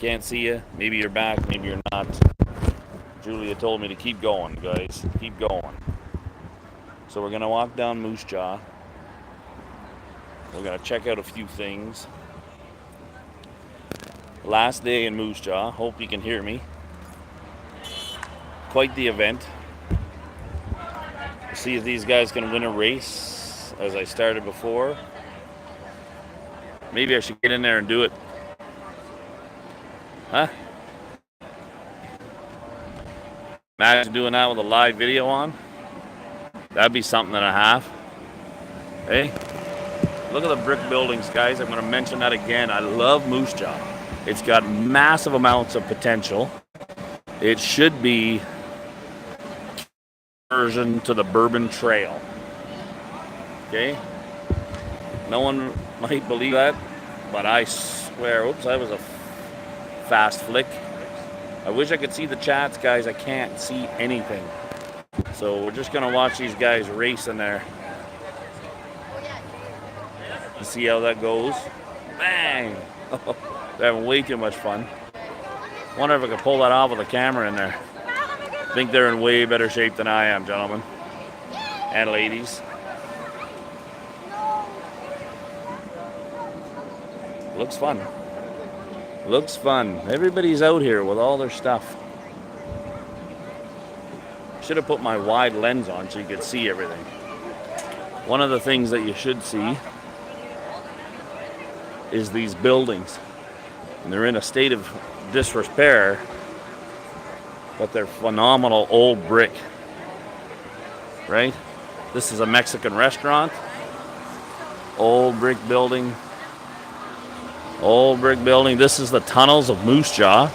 Can't see you. Maybe you're back, maybe you're not. Julia told me to keep going, guys. Keep going. So we're going to walk down Moose Jaw. We're going to check out a few things. Last day in Moose Jaw. Hope you can hear me. Quite the event. See if these guys can win a race, as I started before. Maybe I should get in there and do it. Huh? Imagine doing that with a live video on. That'd be something and a half. Hey, look at the brick buildings, guys. I'm going to mention that again. I love Moose Jaw. It's got massive amounts of potential. It should be version to the Bourbon Trail. Okay? No one might believe that, but I swear, oops, that was a fast flick. I wish I could see the chats, guys. I can't see anything. So we're just going to watch these guys race in there and see how that goes. Bang! They're having way too much fun. Wonder if I could pull that off with a camera in there. I think they're in way better shape than I am, gentlemen and ladies. Looks fun. Looks fun. Everybody's out here with all their stuff. Should have put my wide lens on so you could see everything. One of the things that you should see is these buildings. And they're in a state of disrepair, but they're phenomenal old brick. Right? This is a Mexican restaurant. Old brick building. Old brick building. This is the tunnels of Moose Jaw.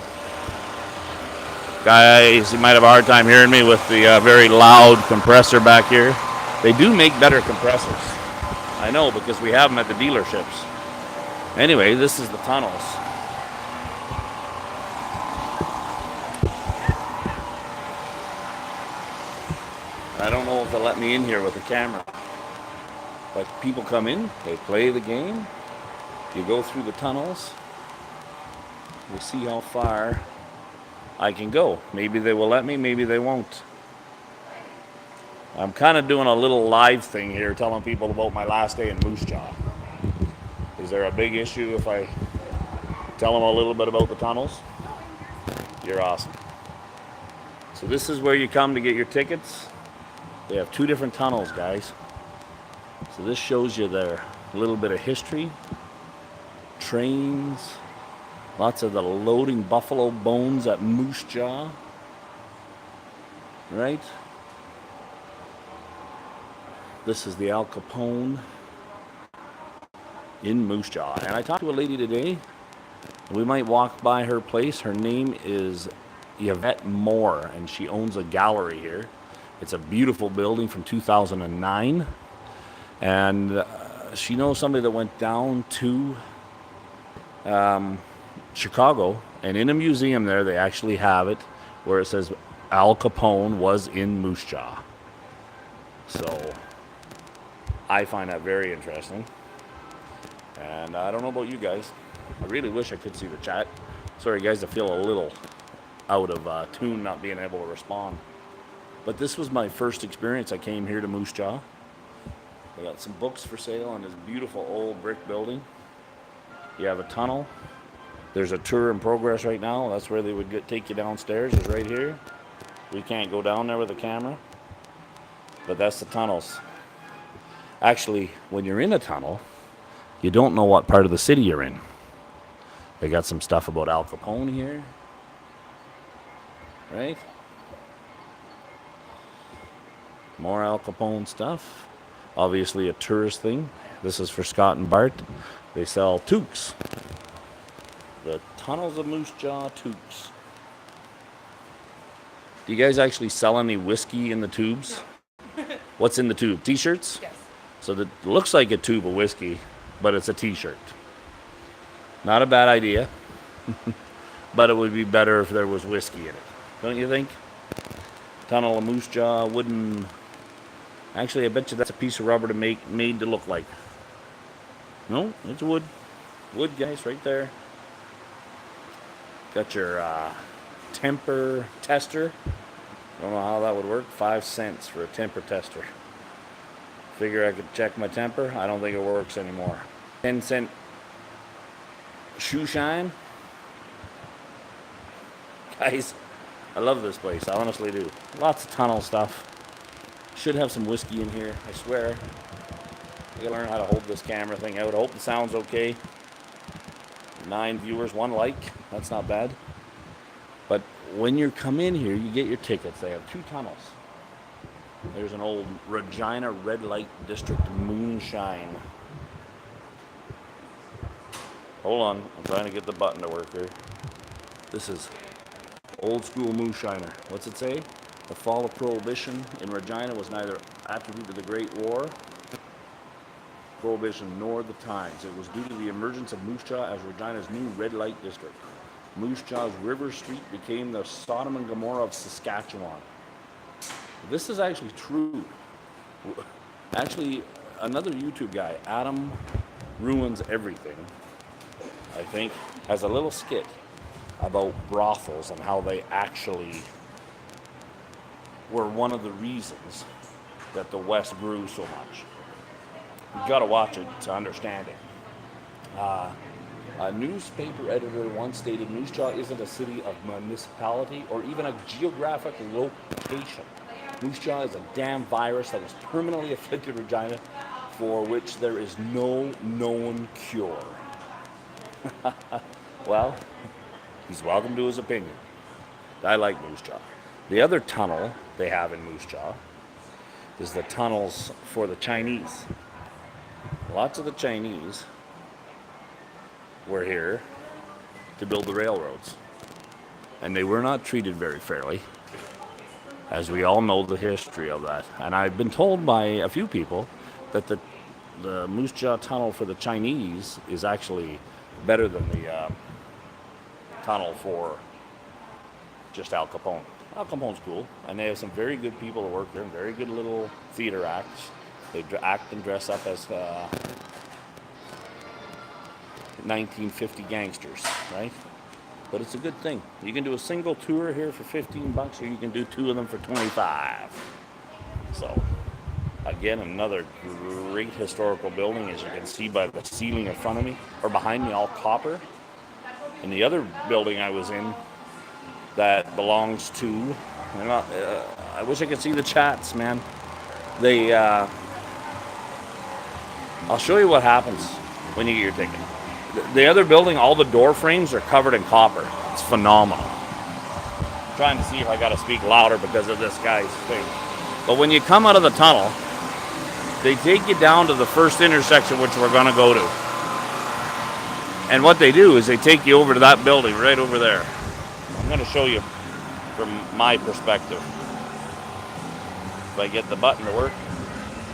Guys, you might have a hard time hearing me with the very loud compressor back here. They do make better compressors. I know, because we have them at the dealerships. Anyway, this is the tunnels. I don't know if they'll let me in here with the camera. But people come in, they play the game. You go through the tunnels. We'll see how far I can go. Maybe they will let me, maybe they won't. I'm kind of doing a little live thing here, telling people about my last day in Moose Jaw. Is there a big issue if I tell them a little bit about the tunnels? You're awesome. So this is where you come to get your tickets. They have two different tunnels, guys. So this shows you there a little bit of history. Trains. Lots of the loading buffalo bones at Moose Jaw. Right? This is the Al Capone in Moose Jaw. And I talked to a lady today. We might walk by her place. Her name is Yvette Moore, and she owns a gallery here. It's a beautiful building from 2009. And she knows somebody that went down to Chicago, and in a museum there they actually have it where it says Al Capone was in Moose Jaw. So I find that very interesting. And I don't know about you guys. I really wish I could see the chat. Sorry guys, I feel a little out of tune not being able to respond. But this was my first experience. I came here to Moose Jaw. They got some books for sale in this beautiful old brick building. You have a tunnel. There's a tour in progress right now. That's where they would take you downstairs, is right here. We can't go down there with a camera. But that's the tunnels. Actually, when you're in a tunnel, you don't know what part of the city you're in. They got some stuff about Al Capone here. Right? More Al Capone stuff. Obviously a tourist thing. This is for Scott and Bart. They sell toques. The tunnels of Moose Jaw toques. Do you guys actually sell any whiskey in the tubes? What's in the tube? T-shirts? Yes. So it looks like a tube of whiskey, but it's a t-shirt. Not a bad idea. But it would be better if there was whiskey in it. Don't you think? Tunnel of Moose Jaw, wooden. Actually, I bet you that's a piece of rubber to made to look like. No, it's wood. Wood, guys, right there. Got your temper tester. Don't know how that would work. 5 cents for a temper tester. Figure I could check my temper. I don't think it works anymore. 10-cent shoe shine. Guys, I love this place. I honestly do. Lots of tunnel stuff. Should have some whiskey in here, I swear. I gotta learn how to hold this camera thing out. I hope the sound's okay. 9 viewers, 1 like. That's not bad. But when you come in here, you get your tickets. They have 2 tunnels. There's an old Regina Red Light District moonshine. Hold on, I'm trying to get the button to work here. This is old school moonshiner. What's it say? The fall of Prohibition in Regina was neither attributed to the Great War, Prohibition, nor the times. It was due to the emergence of Moose Jaw as Regina's new red light district. Moose Jaw's River Street became the Sodom and Gomorrah of Saskatchewan. This is actually true. Actually, another YouTube guy, Adam Ruins Everything, I think, has a little skit about brothels and how they actually were one of the reasons that the West grew so much. You've got to watch it to understand it. A newspaper editor once stated, Moose Jaw isn't a city of municipality or even a geographic location. Moose Jaw is a damn virus that has permanently afflicted Regina, for which there is no known cure. Well, he's welcome to his opinion. I like Moose Jaw. The other tunnel they have in Moose Jaw is the tunnels for the Chinese. Lots of the Chinese were here to build the railroads. And they were not treated very fairly, as we all know the history of that. And I've been told by a few people that the Moose Jaw tunnel for the Chinese is actually better than the tunnel for just Al Capone. Al Capone's cool, and they have some very good people that work there, and very good little theater acts. They act and dress up as 1950 gangsters, right? But it's a good thing. You can do a single tour here for $15, or you can do 2 of them for $25. So, again, another great historical building, as you can see by the ceiling in front of me, or behind me, all copper. And the other building I was in that belongs to, I wish I could see the chats, man. They, I'll show you what happens when you get your ticket. The other building, all the door frames are covered in copper. It's phenomenal. I'm trying to see if I got to speak louder because of this guy's thing. But when you come out of the tunnel, they take you down to the first intersection, which we're going to go to. And what they do is they take you over to that building right over there. I'm going to show you from my perspective. If I get the button to work.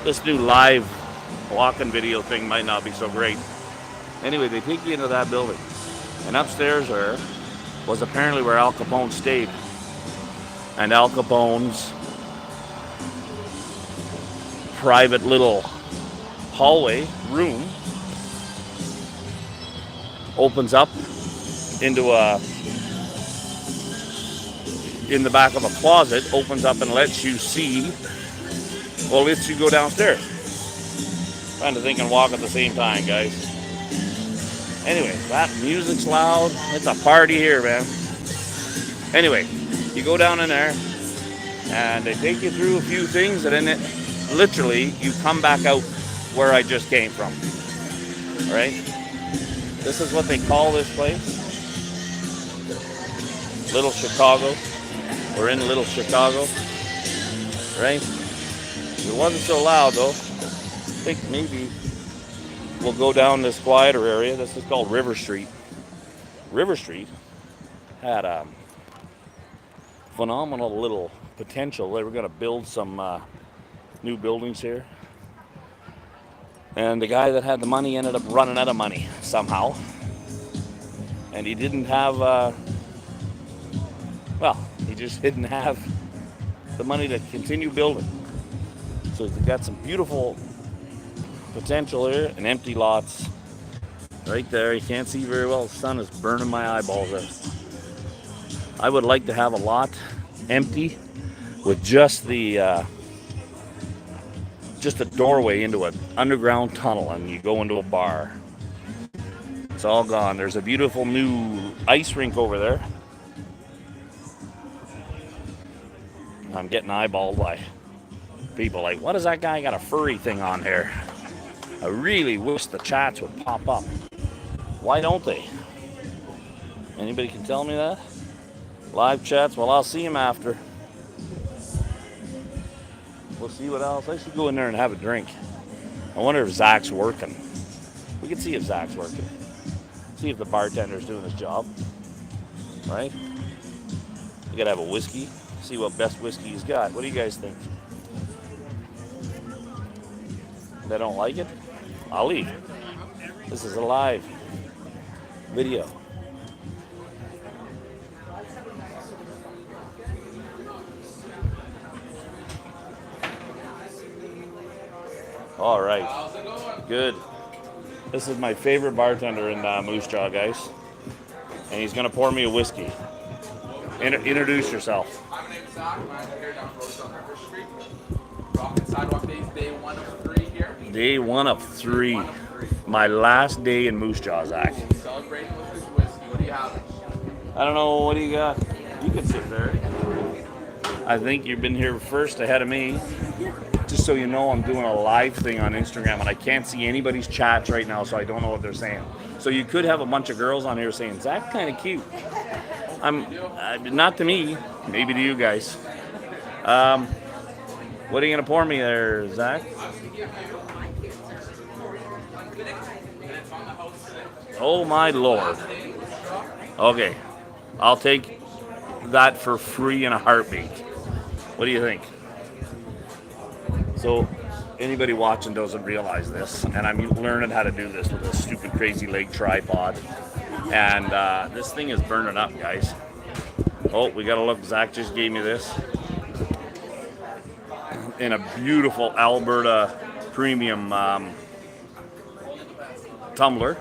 This new live walking video thing might not be so great. Anyway, they take you into that building. And upstairs there was apparently where Al Capone stayed. And Al Capone's private little hallway room opens up into in the back of a closet, opens up and lets you see, well, lets you go downstairs. Trying to think and walk at the same time, guys. Anyway, that music's loud. It's a party here, man. Anyway, you go down in there, and they take you through a few things, and then literally, you come back out where I just came from. All right? This is what they call this place. Little Chicago. We're in Little Chicago. Right? It wasn't so loud, though. I think maybe we'll go down this quieter area. This is called River Street. River Street had a phenomenal little potential. They were going to build some new buildings here. And the guy that had the money ended up running out of money somehow. And he didn't have, he just didn't have the money to continue building. So they got some beautiful potential here and empty lots right there. You can't see very well. The sun is burning my eyeballs out. I would like to have a lot empty with just the just a doorway into an underground tunnel, and you go into a bar. It's all gone. There's a beautiful new ice rink over there. I'm getting eyeballed by people like, what does that guy got a furry thing on here? I really wish the chats would pop up. Why don't they? Anybody can tell me that? Live chats? Well, I'll see him after. We'll see what else. I should go in there and have a drink. I wonder if Zach's working. We can see if Zach's working. See if the bartender's doing his job. Right? You gotta have a whiskey. See what best whiskey he's got. What do you guys think? They don't like it? I'll leave. This is a live video. All right. Good. This is my favorite bartender in Moose Jaw, guys. And he's going to pour me a whiskey. Introduce yourself. My name is Zach. I'm here down on River Street. Rocking sidewalk days, day 1 of 3 here. Day 1 of 3. My last day in Moose Jaw, Zach. Celebrating with this whiskey. What do you have? I don't know. What do you got? You can sit there. I think you've been here first ahead of me. Just so you know, I'm doing a live thing on Instagram, and I can't see anybody's chats right now, so I don't know what they're saying. So you could have a bunch of girls on here saying, Zach's kind of cute. Not to me, maybe to you guys. What are you going to pour me there, Zach? Oh, my Lord. Okay. I'll take that for free in a heartbeat. What do you think? So, anybody watching doesn't realize this, and I'm learning how to do this with a stupid crazy leg tripod. And this thing is burning up, guys. Oh, we gotta look. Zach just gave me this in a beautiful Alberta premium tumbler.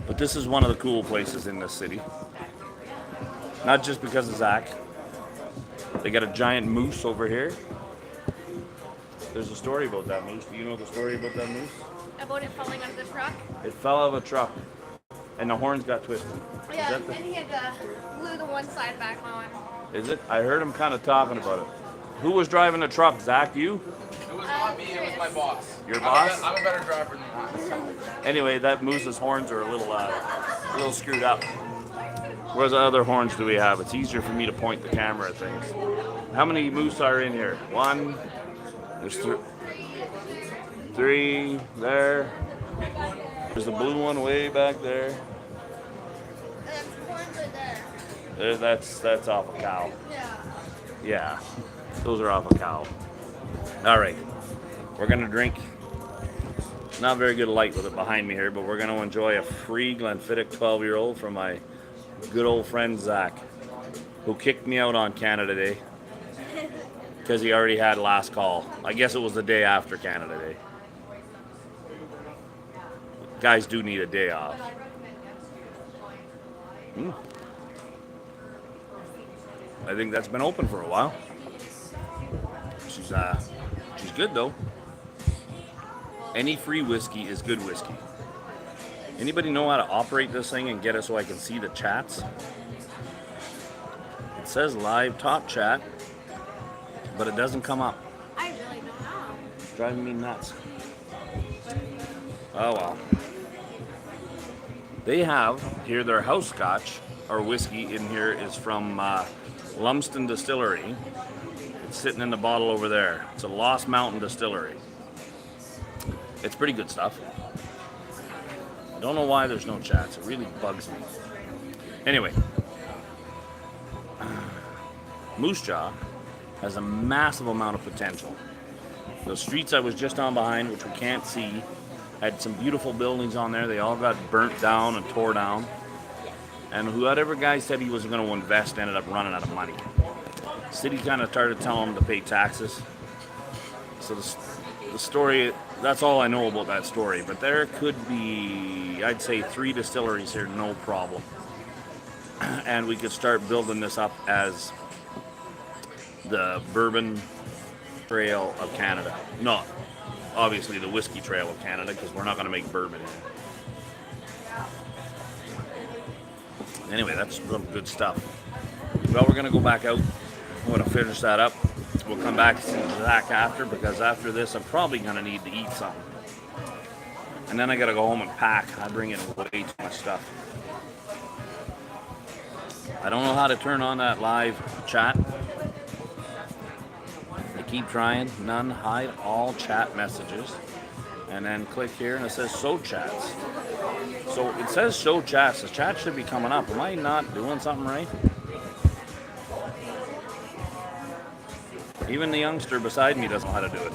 But this is one of the cool places in this city. Not just because of Zach. They got a giant moose over here. There's a story about that moose. Do you know the story about that moose? About it falling out of the truck? It fell out of a truck, and the horns got twisted. Yeah, and he had blew the one side back on. Is it? I heard him kind of talking about it. Who was driving the truck? Zach, you? It was not me, it was my boss. Your boss? I'm a better driver than that. Anyway, that moose's horns are a little screwed up. Where's the other horns do we have? It's easier for me to point the camera at things. How many moose are in here? 1. There's 3 there. There's the blue one way back there. That's off a cow. Yeah, those are off a cow. All right, we're gonna drink. Not very good light with it behind me here, but we're gonna enjoy a free Glenfiddich 12-year-old from my good old friend Zach, who kicked me out on Canada Day. Because he already had last call. I guess it was the day after Canada Day. Guys do need a day off. I think that's been open for a while. She's good though. Any free whiskey is good whiskey. Anybody know how to operate this thing and get it so I can see the chats? It says live top chat, but it doesn't come up. I really don't know. It's driving me nuts. Oh well. They have here their house scotch or whiskey in here is from Lumsden Distillery. It's sitting in the bottle over there. It's a Lost Mountain Distillery. It's pretty good stuff. I don't know why there's no chats. It really bugs me. Anyway, Moose Jaw has a massive amount of potential. The streets I was just on behind, which we can't see, had some beautiful buildings on there. They all got burnt down and tore down. And whoever guy said he was going to invest ended up running out of money. The city kind of started telling him to pay taxes. So the story, that's all I know about that story. But there could be, I'd say, 3 distilleries here, no problem. and we could start building this up as the bourbon trail of Canada. Not obviously the whiskey trail of Canada, because we're not going to make bourbon in it. Anyway, that's some good stuff. Well, we're going to go back out. I'm going to finish that up. We'll come back and see Zach after, because after this I'm probably going to need to eat something. And then I got to go home and pack. I bring in way too much stuff. I don't know how to turn on that live chat. I keep trying. None, hide all chat messages. And then click here and it says show chats. So it says show chats. The chat should be coming up. Am I not doing something right? Even the youngster beside me doesn't know how to do it.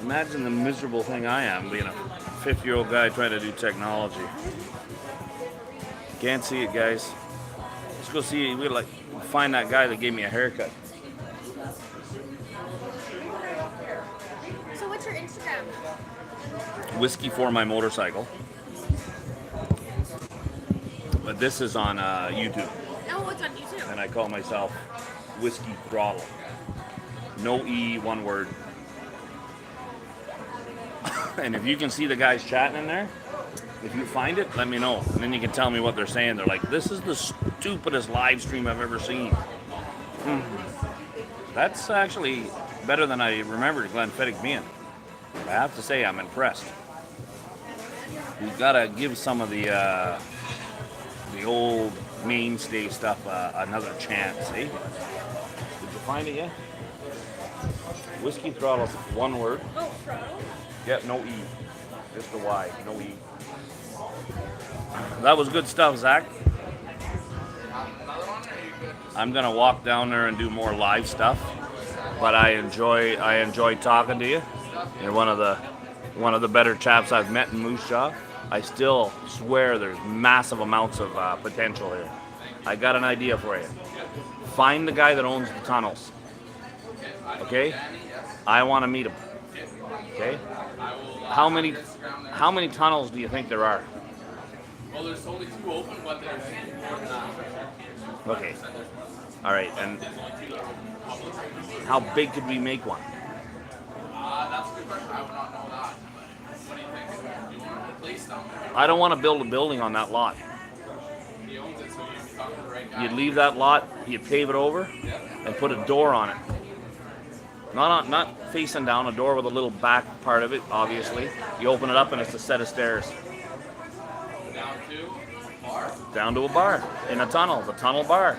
Imagine the miserable thing I am being a 50-year-old guy trying to do technology. Can't see it, guys. Let's go see. We like find that guy that gave me a haircut. So what's your Instagram? Whiskey for my motorcycle. But this is on YouTube. Oh, it's on YouTube. And I call myself Whiskey Throttle. No E, one word. And if you can see the guys chatting in there, if you find it, let me know. And then you can tell me what they're saying. They're like, this is the stupidest live stream I've ever seen. That's actually better than I remembered Glenfiddich being. I have to say, I'm impressed. We've got to give some of the old mainstay stuff another chance, eh? Did you find it yet? Whiskey Throttle, one word. Oh, Throttle? Yep, no E. Just the Y, no E. That was good stuff, Zach. I'm gonna walk down there and do more live stuff, but I enjoy talking to you. You're one of the better chaps I've met in Moose Jaw. I still swear there's massive amounts of potential here. I got an idea for you. Find the guy that owns the tunnels. Okay? I want to meet him. Okay? How many tunnels do you think there are? Well, there's only 2 open, but there's more than that. Okay. All right. And how big could we make one? That's a good question. I would not know that. What do you think? Do you want to replace them? I don't want to build a building on that lot. He owns it, so you'd be talking to the right guy. You'd leave that lot, you'd pave it over, and put a door on it. Not facing down, a door with a little back part of it, obviously. You open it up and it's a set of stairs. Down to a bar? Down to a bar in a tunnel, the tunnel bar.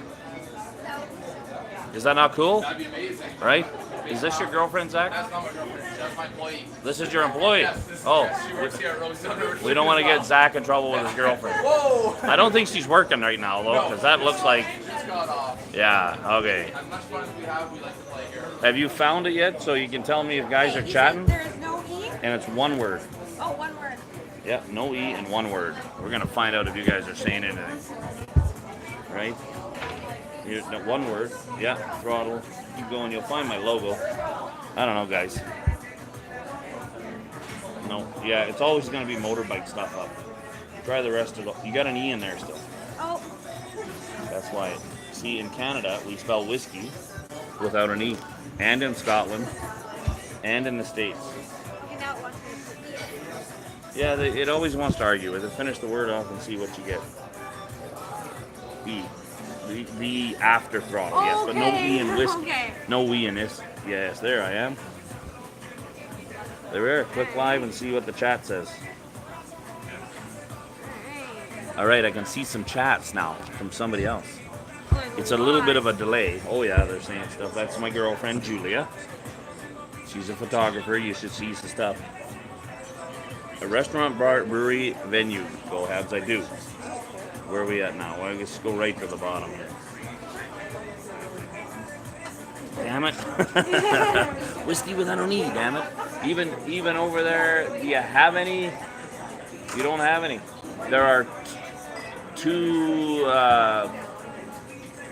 Is that not cool? That'd be amazing. Right? Is this your girlfriend, Zach? That's not my girlfriend. That's my employee. This is your employee? Yes, she works here at Rosestone River. We don't want to get Zach in trouble with his girlfriend. Whoa! I don't think she's working right now, though, because that looks like... Just got off. Yeah, okay. As much fun as we have, we like to play here. Have you found it yet, so you can tell me if guys are chatting? There is no E? And it's one word. Oh, one word. Yep, no E and one word. We're going to find out if you guys are saying anything. Right? Here's no, one word. Yeah, throttle. Keep going. You'll find my logo. I don't know, guys. No. Yeah, it's always going to be motorbike stuff up. Try the rest of it. You got an E in there still. Oh. That's why. See, in Canada, we spell whiskey without an E. And in Scotland. And in the States. You now want to Yeah, it always wants to argue with it. Finish the word off and see what you get. E. The after throttle, Oh, yes, but no okay. E in whiskey. Okay. No E in this. Yes, there I am. There. Click live and see what the chat says. All right, I can see some chats now from somebody else. It's a little bit of a delay. Oh yeah, they're saying stuff. That's my girlfriend Julia. She's a photographer. You should see some stuff. A restaurant, bar, brewery, venue. Go Habs, I do. Where are we at now? Well, let's go right to the bottom here. Damn it. Whiskey without an E, damn it. Even over there, do you have any? You don't have any. There are 2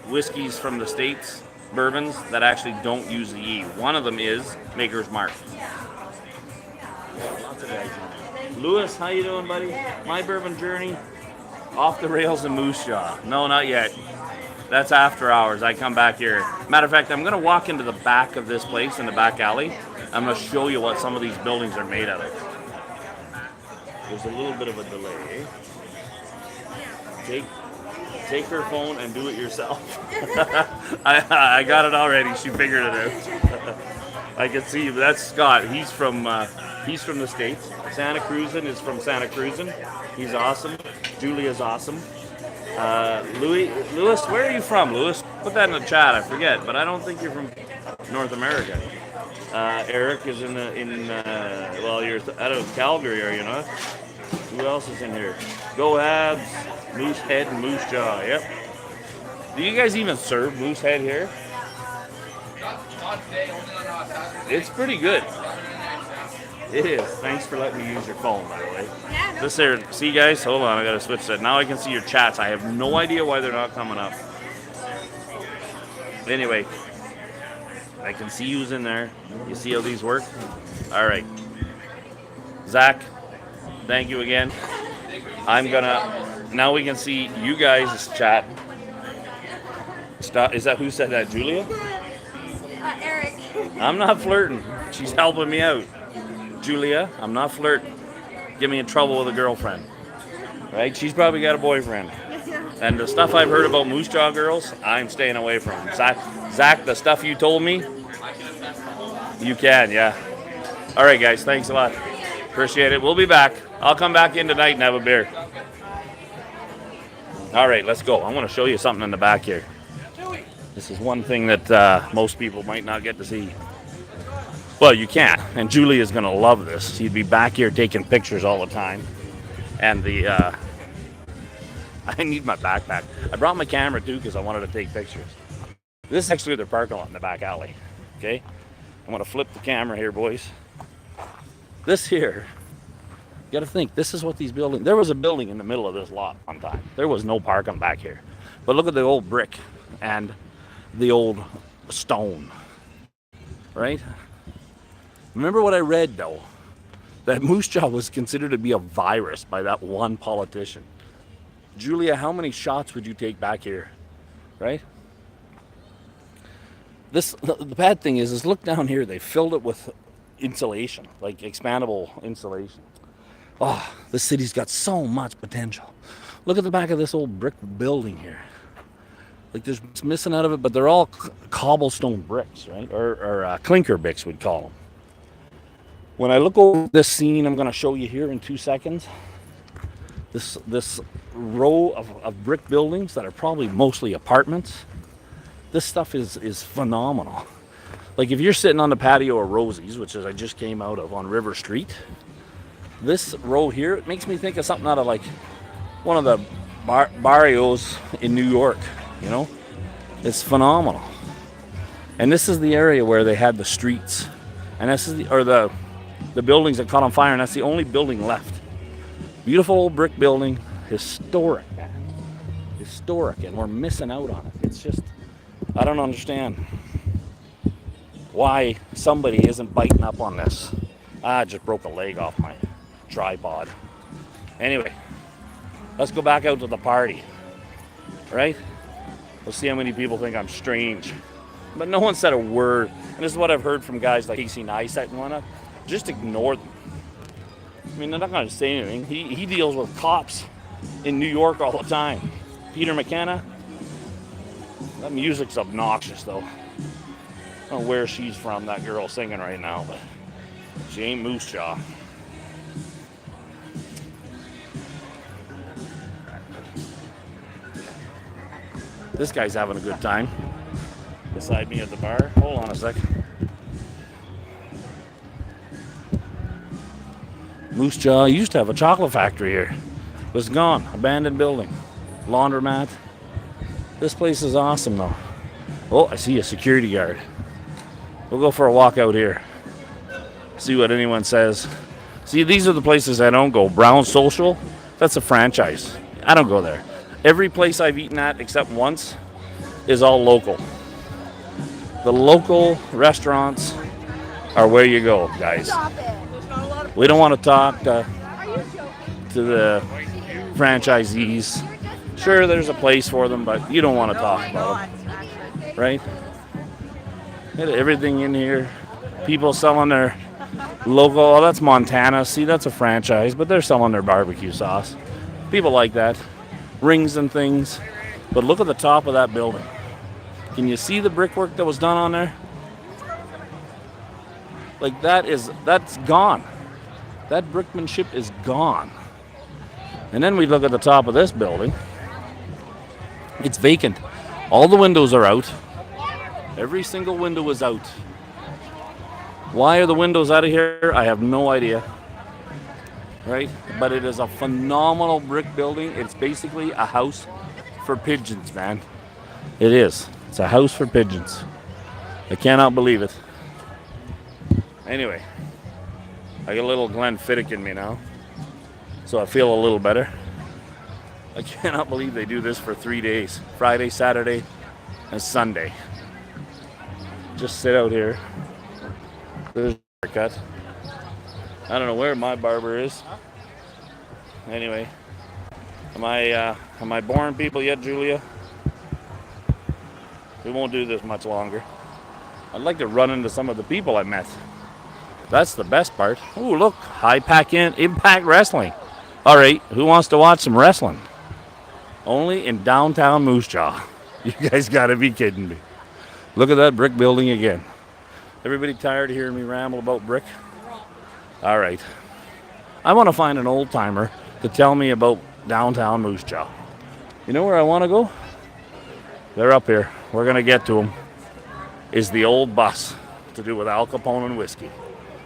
whiskeys from the States, bourbons, that actually don't use the E. One of them is Maker's Mark. Lots of guys in there. Lewis, how you doing, buddy? My Bourbon Journey. Off the rails in Moose Jaw. No, not yet. That's after hours. I come back here. Matter of fact, I'm going to walk into the back of this place in the back alley. I'm going to show you what some of these buildings are made out of. There's a little bit of a delay. Take her phone and do it yourself. I got it already. She figured it out. I can see you. That's Scott. He's from the States. Santa Cruzan is from Santa Cruzan. He's awesome. Julia's awesome. Lewis, where are you from, Lewis? Put that in the chat. I forget, but I don't think you're from North America. Eric is well, you're out of Calgary, are you not? Who else is in here? Go Habs, Moosehead, and Moose Jaw. Yep. Do you guys even serve Moosehead here? Not today, only on Saturday. It's pretty good. It is. Thanks for letting me use your phone, by the way. Yeah, no. This here, see guys, hold on, I gotta switch that. Now I can see your chats. I have no idea why they're not coming up. Anyway, I can see who's in there. You see how these work? All right. Zach, thank you again. Now we can see you guys chat. Stop. Is that who said that, Julia? Eric. I'm not flirting. She's helping me out. Julia, I'm not flirting. Get me in trouble with a girlfriend. Right? She's probably got a boyfriend. And the stuff I've heard about Moose Jaw girls, I'm staying away from. Zach, the stuff you told me, you can, yeah. All right, guys, thanks a lot. Appreciate it. We'll be back. I'll come back in tonight and have a beer. All right, let's go. I want to show you something in the back here. This is one thing that most people might not get to see. Well, you can, and Julie is going to love this. She'd be back here taking pictures all the time. And I need my backpack. I brought my camera too because I wanted to take pictures. This is actually their parking lot in the back alley. Okay, I'm going to flip the camera here, boys. This here, you got to think, this is what these buildings, there was a building in the middle of this lot one time. There was no parking back here. But look at the old brick and the old stone, right? Remember what I read, though? That Moose Jaw was considered to be a virus by that one politician. Julia, how many shots would you take back here, right? The bad thing is look down here. They filled it with insulation, like expandable insulation. Oh, the city's got so much potential. Look at the back of this old brick building here. Like there's missing out of it, but they're all cobblestone bricks, right? Or clinker bricks, we'd call them. When I look over this scene, I'm going to show you here in 2 seconds. This row of brick buildings that are probably mostly apartments. This stuff is phenomenal. Like if you're sitting on the patio of Rosie's, which is I just came out of on River Street, this row here, it makes me think of something out of like one of the barrios in New York, you know? It's phenomenal. And this is the area where they had the streets. And this is the buildings that caught on fire, and that's the only building left. Beautiful old brick building, historic, man. Historic, and we're missing out on it. It's just, I don't understand why somebody isn't biting up on this. I just broke a leg off my tripod. Anyway, let's go back out to the party, right? We'll see how many people think I'm strange. But no one said a word. And this is what I've heard from guys like Casey Neistat and whatnot. Just ignore them. I mean, they're not going to say anything. He deals with cops in New York all the time. Peter McKenna. That music's obnoxious, though. I don't know where she's from, that girl singing right now, but she ain't Moose Jaw. This guy's having a good time beside me at the bar. Hold on a sec. Moose Jaw used to have a chocolate factory here. It was gone. Abandoned building. Laundromat. This place is awesome, though. Oh, I see a security guard. We'll go for a walk out here. See what anyone says. See, these are the places I don't go. Brown Social, that's a franchise. I don't go there. Every place I've eaten at, except once, is all local. The local restaurants are where you go, guys. Stop it. We don't want to talk to Are you joking? the franchisees. Sure, there's a place for them, but you don't want to talk about them, right? Everything in here. People selling their local. Oh, that's Montana. See, that's a franchise, but they're selling their barbecue sauce. People like that. Rings and things. But look at the top of that building. Can you see the brickwork that was done on there? Like that's gone. That brickmanship is gone. And then we look at the top of this building. It's vacant. All the windows are out. Every single window is out. Why are the windows out of here? I have no idea. Right? But it is a phenomenal brick building. It's basically a house for pigeons, man. It is. It's a house for pigeons. I cannot believe it. Anyway, I got a little Glenfiddich in me now, so I feel a little better. I cannot believe they do this for 3 days. Friday, Saturday, and Sunday. Just sit out here. There's a haircut. I don't know where my barber is. Anyway, am I boring people yet, Julia? We won't do this much longer. I'd like to run into some of the people I met. That's the best part. Oh, look, Impact Wrestling. All right, who wants to watch some wrestling? Only in downtown Moose Jaw. You guys got to be kidding me. Look at that brick building again. Everybody tired of hearing me ramble about brick? All right. I want to find an old timer to tell me about downtown Moose Jaw. You know where I want to go? They're up here. We're going to get to them. Is the old bus to do with Al Capone and whiskey.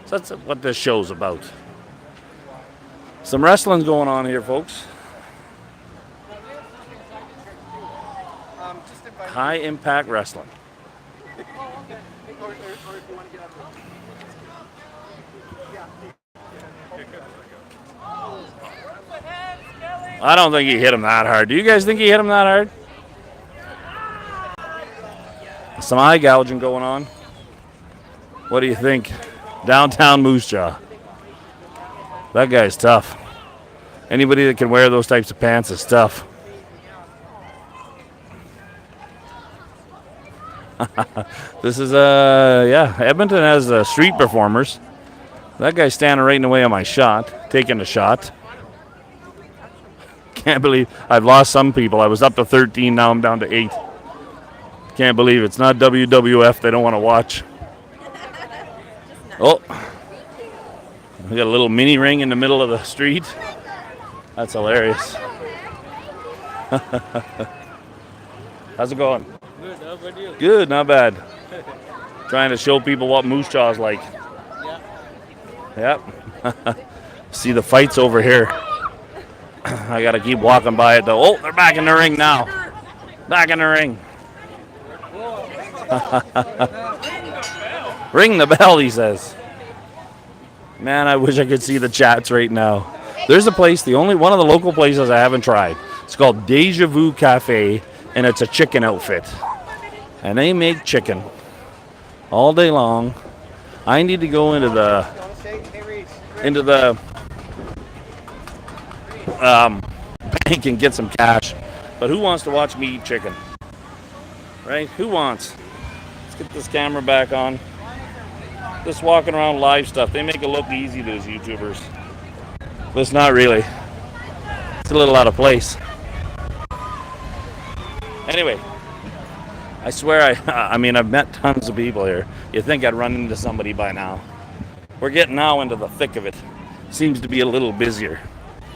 So that's what this show's about. Some wrestling's going on here, folks. High Impact Wrestling. I don't think he hit him that hard. Do you guys think he hit him that hard? Some eye gouging going on. What do you think? Downtown Moose Jaw. That guy's tough. Anybody that can wear those types of pants is tough. This is Edmonton has street performers. That guy's standing right in the way of my shot, taking a shot. Can't believe I've lost some people. I was up to 13, now I'm down to 8. Can't believe it's not WWF. They don't want to watch. Oh, we got a little mini ring in the middle of the street. That's hilarious. How's it going? Good, how about you? Good, not bad. Trying to show people what Moose Jaw is like. Yeah. Yep. See the fights over here. I got to keep walking by it though. Oh, they're back in the ring now. Back in the ring. Ring the bell, he says. Man, I wish I could see the chats right now. There's a place, one of the local places I haven't tried. It's called Deja Vu Cafe, and it's a chicken outfit. And they make chicken all day long. I need to go into the bank and get some cash. But who wants to watch me eat chicken? Right? Who wants? Let's get this camera back on. This walking around live stuff, they make it look easy, those YouTubers. But it's not really. It's a little out of place. Anyway, I swear I mean, I've met tons of people here. You'd think I'd run into somebody by now. We're getting now into the thick of it. Seems to be a little busier.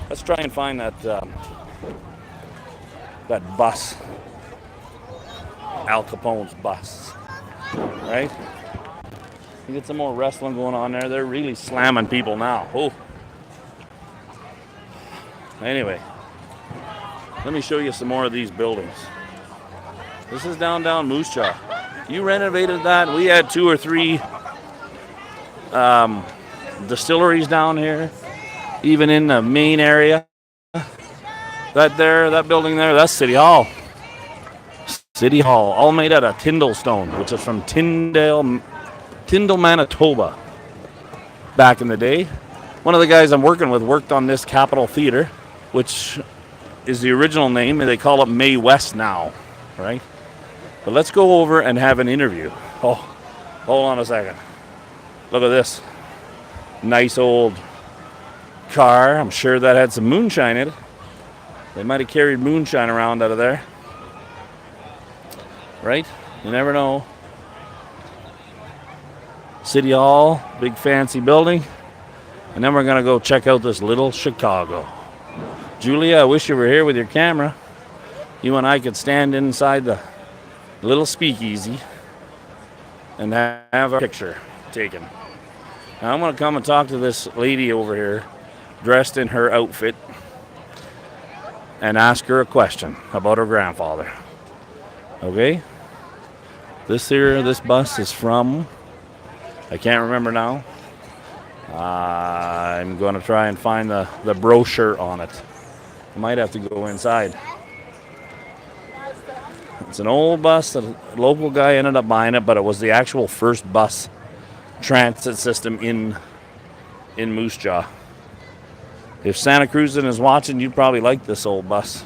Let's try and find that bus. Al Capone's bus. Right? You get some more wrestling going on there. They're really slamming people now. Oh. Anyway, let me show you some more of these buildings. This is downtown Moose Jaw. You renovated that. We had 2 or 3 distilleries down here, even in the main area. That building there, that's City Hall. City Hall, all made out of Tyndall stone, which is from Tyndall, Manitoba. Back in the day, one of the guys I'm working with worked on this Capitol Theater, which is the original name, and they call it May West now, right? But let's go over and have an interview. Oh, hold on a second. Look at this. Nice old car. I'm sure that had some moonshine in it. They might have carried moonshine around out of there. Right? You never know. City Hall, big fancy building. And then we're going to go check out this little Chicago. Julia, I wish you were here with your camera. You and I could stand inside the little speakeasy and have a picture taken. Now I'm going to come and talk to this lady over here dressed in her outfit and ask her a question about her grandfather. Okay? This bus is from, I can't remember now. I'm going to try and find the brochure on it. I might have to go inside. It's an old bus that a local guy ended up buying it, but it was the actual first bus transit system in Moose Jaw. If Santa Cruzan is watching, you'd probably like this old bus.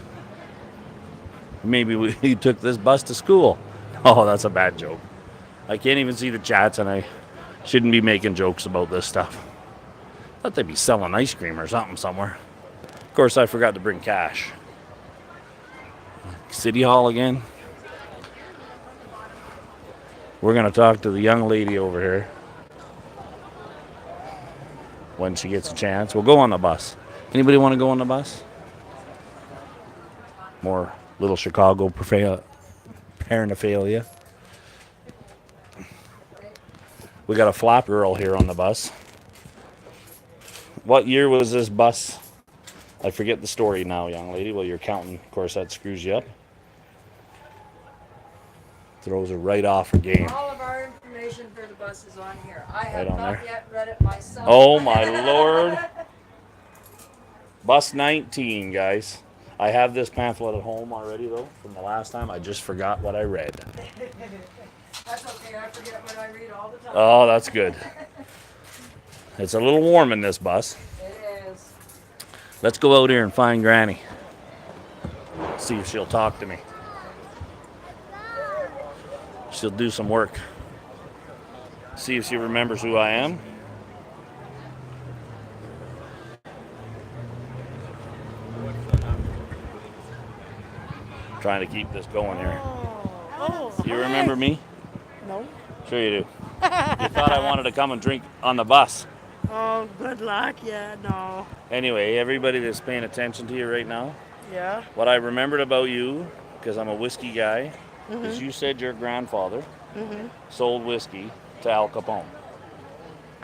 Maybe we took this bus to school. Oh, that's a bad joke. I can't even see the chats, and I shouldn't be making jokes about this stuff. Thought they'd be selling ice cream or something somewhere. Of course, I forgot to bring cash. City Hall again. We're going to talk to the young lady over here when she gets a chance. We'll go on the bus. Anybody want to go on the bus? More little Chicago paraphernalia. We got a flap girl here on the bus. What year was this bus? I forget the story now, young lady. Well, you're counting. Of course, that screws you up. Throws her right off her game. All of our information for the bus is on here. I have Right on not there. yet read it myself. Oh, my Lord. Bus 19, guys. I have this pamphlet at home already, though, from the last time. I just forgot what I read. That's okay. I forget what I read all the time. Oh, that's good. It's a little warm in this bus. It is. Let's go out here and find Granny. See if she'll talk to me. She'll do some work. See if she remembers who I am. Trying to keep this going here. Oh, You remember me? no. Sure you do. You thought I wanted to come and drink on the bus. Oh, good luck. Yeah, no. Anyway, everybody that's paying attention to you right now, Yeah. what I remembered about you, because I'm a whiskey guy, is you said your grandfather sold whiskey to Al Capone.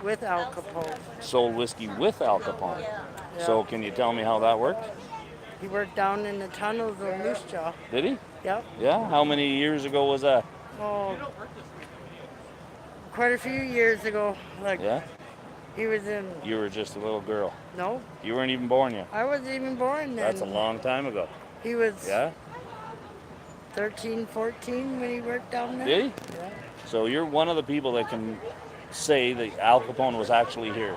With Al Capone. Sold whiskey with Al Capone. So can you tell me how that worked? He worked down in the tunnels of Moose Jaw. Did he? Yep. Yeah? How many years ago was that? Oh, quite a few years ago. Like, Yeah? he was in. You were just a little girl. No, You weren't even born yet. I wasn't even born then. That's a long time ago. He was Yeah? 13, 14 when he worked down there. Did he? Yeah. So you're one of the people that can say that Al Capone was actually here.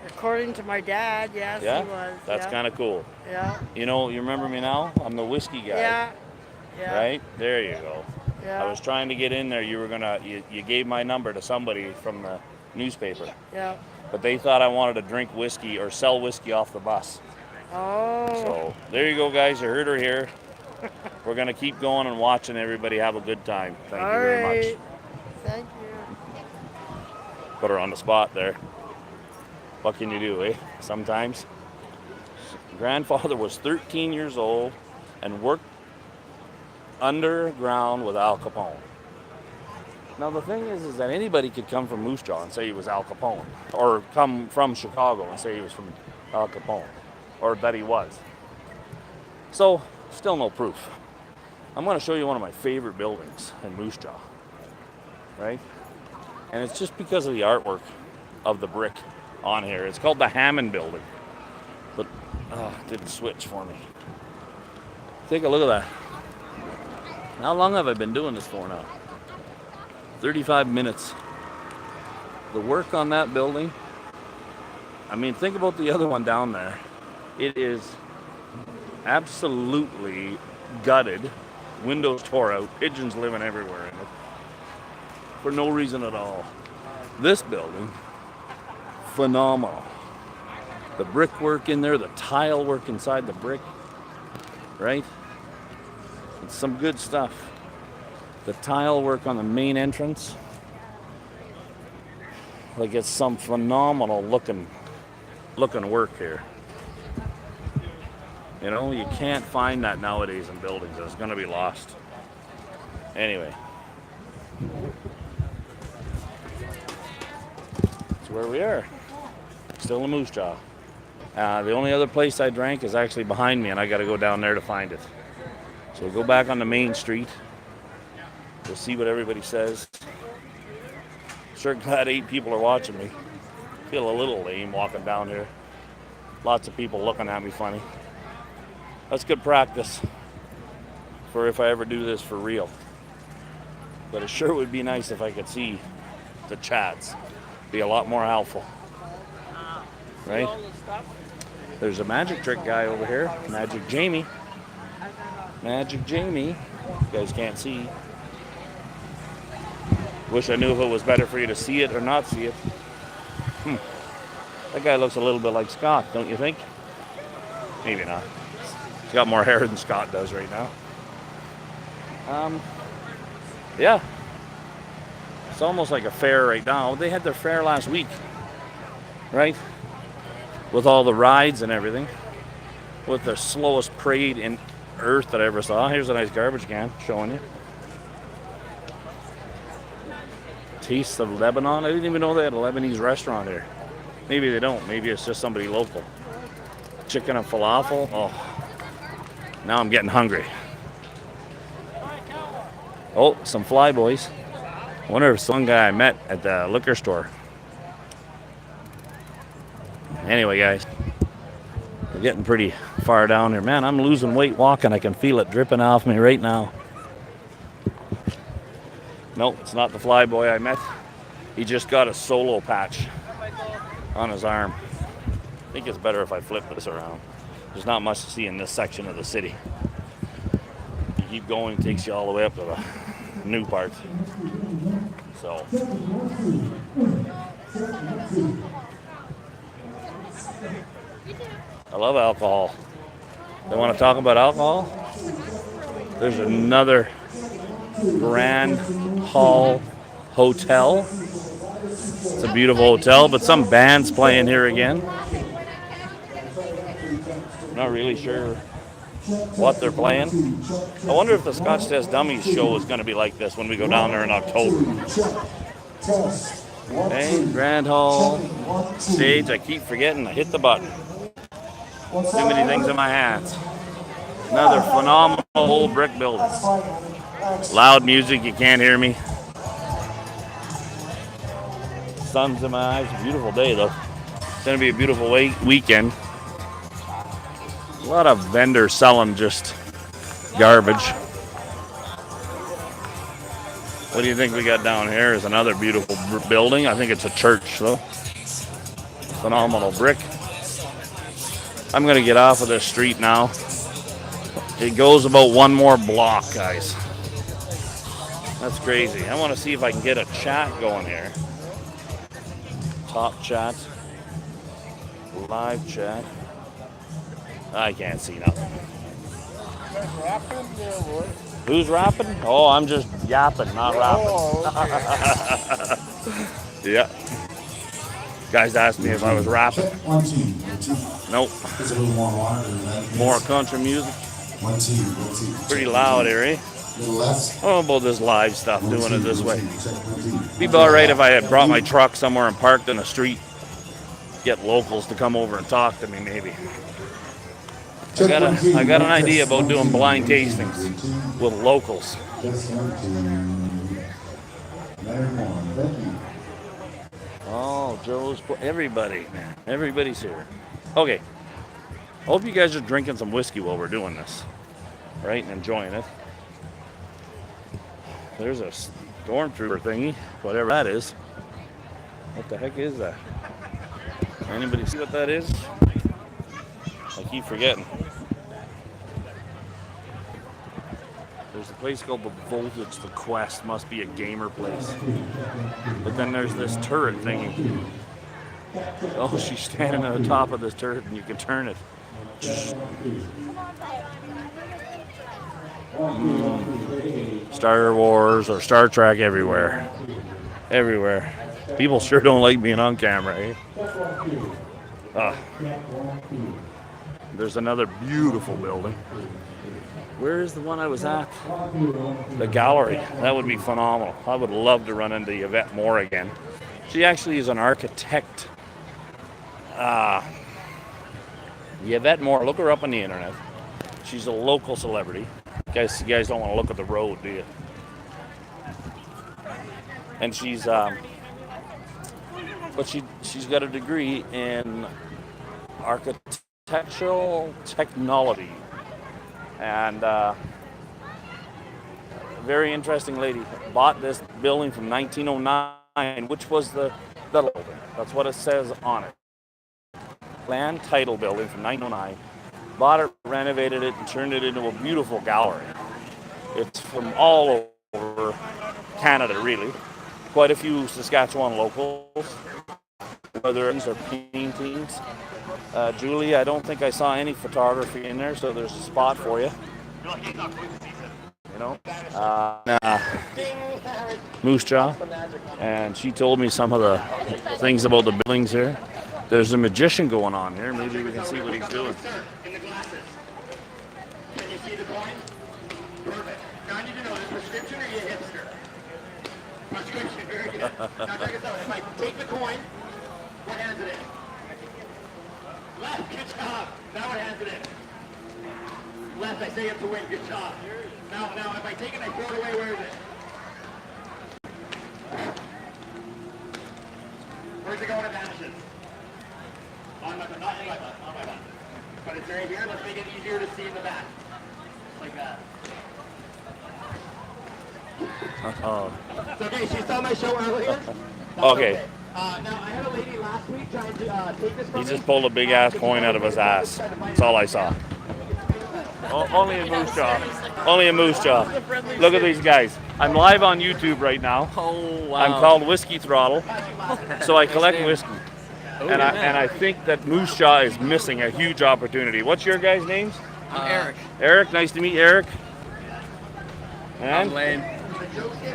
According to my dad, yes, Yeah? he was. That's yeah. kind of cool. Yeah. You know, you remember me now? I'm the whiskey guy. Yeah. Yeah. Right? There you go. Yeah. I was trying to get in there. You gave my number to somebody from the newspaper. Yeah. But they thought I wanted to drink whiskey or sell whiskey off the bus. Oh. So there you go, guys. You heard her here. We're going to keep going and watching everybody have a good time. Thank you very much. Thank you. Put her on the spot there. What can you do, eh? Sometimes. Grandfather was 13 years old and worked underground with Al Capone. Now the thing is that anybody could come from Moose Jaw and say he was Al Capone, or come from Chicago and say he was from Al Capone, or that he was. So, still no proof. I'm going to show you one of my favorite buildings in Moose Jaw, right? And it's just because of the artwork of the brick on here. It's called the Hammond Building, but it didn't switch for me. Take a look at that. How long have I been doing this for now? 35 minutes. The work on that building, I mean, think about the other one down there. It is absolutely gutted, windows tore out, pigeons living everywhere in it for no reason at all. This building, phenomenal. The brickwork in there, the tile work inside the brick, right? It's some good stuff. The tile work on the main entrance, like it's some phenomenal looking work here. You know, you can't find that nowadays in buildings. It's going to be lost. Anyway. That's where we are. Still in Moose Jaw. The only other place I drank is actually behind me, and I got to go down there to find it. So we'll go back on the main street. We'll see what everybody says. Sure glad 8 people are watching me. Feel a little lame walking down here. Lots of people looking at me funny. That's good practice for if I ever do this for real. But it sure would be nice if I could see the chats. Be a lot more helpful. Right? There's a magic trick guy over here. Magic Jamie. Magic Jamie. You guys can't see. Wish I knew if it was better for you to see it or not see it. That guy looks a little bit like Scott, don't you think? Maybe not. He's got more hair than Scott does right now. Yeah. It's almost like a fair right now. They had their fair last week, right? With all the rides and everything. With the slowest parade in Earth that I ever saw. Here's a nice garbage can showing you. Taste of Lebanon. I didn't even know they had a Lebanese restaurant here. Maybe they don't. Maybe it's just somebody local. Chicken and falafel. Oh, now I'm getting hungry. Oh, some flyboys. I wonder if some guy I met at the liquor store. Anyway, guys, we're getting pretty far down here. Man, I'm losing weight walking. I can feel it dripping off me right now. Nope, it's not the flyboy I met. He just got a solo patch on his arm. I think it's better if I flip this around. There's not much to see in this section of the city. You keep going, it takes you all the way up to the new part. So. I love alcohol. They want to talk about alcohol? There's another Grand Hall Hotel. It's a beautiful hotel, but some band's playing here again. Not really sure what they're playing. I wonder if the Scotch Test Dummies show is going to be like this when we go down there in October. Okay, Grand Hall stage. I keep forgetting. I hit the button. Too many things in my hands. Another phenomenal old brick building. Loud music, you can't hear me. Sun's in my eyes. Beautiful day though. It's going to be a beautiful weekend. A lot of vendors selling just garbage. What do you think we got down here? Is another beautiful building. I think it's a church though. Phenomenal brick. I'm going to get off of this street now. It goes about one more block, guys. That's crazy. I want to see if I can get a chat going here. Top chat. Live chat. I can't see nothing. Who's rapping? Oh, I'm just yapping, not rapping. Yeah. Guys asked me if I was rapping. Nope. More country music. Pretty loud here, eh? I don't know about this live stuff, doing it this way. Be about right if I had brought my truck somewhere and parked in the street. Get locals to come over and talk to me, maybe. I got an idea about doing blind tastings with locals. Oh, Joe's, everybody, man. Everybody's here. Okay. I hope you guys are drinking some whiskey while we're doing this. Right? And enjoying it. There's a stormtrooper thingy. Whatever that is. What the heck is that? Anybody see what that is? I keep forgetting. There's a place called the Voltage, the Quest. Must be a gamer place. But then there's this turret thingy. Oh, she's standing on the top of this turret and you can turn it. Star Wars or Star Trek everywhere. Everywhere. People sure don't like being on camera, eh? There's another beautiful building. Where is the one I was at? The gallery. That would be phenomenal. I would love to run into Yvette Moore again. She actually is an architect. Yvette Moore, look her up on the internet. She's a local celebrity. You guys don't want to look at the road, do you? And she's she's got a degree in architectural technology. And very interesting lady. Bought this building from 1909, which was the building. That's what it says on it. Land title building from 1909. Bought it, renovated it, and turned it into a beautiful gallery. It's from all over Canada, really. Quite a few Saskatchewan locals, whether it's or paintings. Julie, I don't think I saw any photography in there, so there's a spot for you. You know, Moose Jaw, and she told me some of the things about the buildings here. There's a magician going on here. Maybe we can see what he's doing. In the glasses. Can you see the coin? Perfect. Now I need to know, the prescription or you hipster? Prescription, very good. Now check this out. If I take the coin, what hands it in? Left, good job. Now what hands it in? Left, I say it's a win, good job. Now, if I take it, I throw it away, where is it? Where's it going? It vanishes. On my butt, not in my butt, on my butt. But it's right here. Let's make it easier to see in the back. Like that. It's okay. She saw my show earlier. Okay. Now, I had a lady last week trying to take this from He just pulled a big ass coin out of his ass. That's all I saw. Only a Moose Jaw. Only a Moose Jaw. Look at these guys. I'm live on YouTube right now. Oh, wow. I'm called Whiskey Throttle. So I collect whiskey. And I think that Moose Jaw is missing a huge opportunity. What's your guys' names? Eric. Eric, nice to meet Eric. And I'm Lane.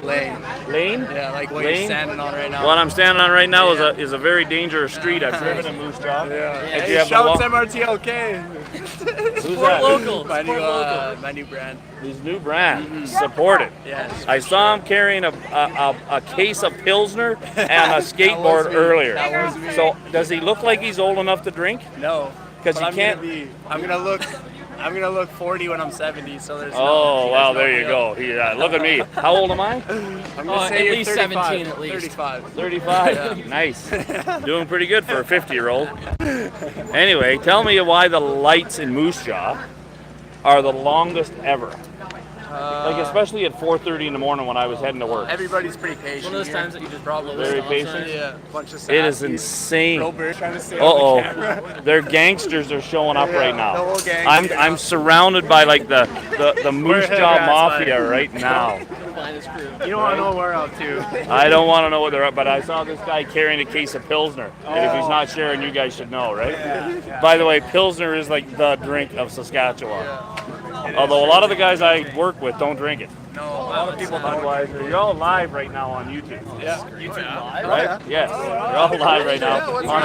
Lane. Lane? Yeah, like what Lane? you're standing on right now. What I'm standing on right now is a very dangerous street. I've driven in Moose Jaw. Yeah. Do you have Shouts the MRTLK. Who's Support that? local. My new brand. His new brand. Support it. Yes. I saw him carrying a case of Pilsner and a skateboard me. earlier. That was me. So does he look like he's old enough to drink? No. 'Cause but you can't- I'm gonna look 40 when I'm 70. So there's. Oh, no, wow, there you go. Look at me. How old am I? I'm gonna say at you're least 35. 17 at least. 35. 35. Nice. Doing pretty good for a 50-year-old. Anyway, tell me why the lights in Moose Jaw are the longest ever. Like especially at 4:30 in the morning when I was heading to work. Everybody's pretty patient. One of those here. times that you just probably Very stop patient. sign. Yeah, bunch of It is sassies. insane. Robert trying to stay on the camera. Their gangsters are showing up right the now. whole gang, I'm surrounded by like the Moose We're Jaw rats, Mafia buddy. right now. Finest crew. You don't want to know where I'm to. I don't want to know what they're up, but I saw this guy carrying a case of Pilsner. And if he's not sharing, you guys should know, right? By the way, Pilsner is like the drink of Saskatchewan. Although a lot of the guys I work with don't drink it. No, a lot of people don't. Otherwise, you're all live right now on YouTube. Yeah, YouTube live. Right? Yes, you're all live right now on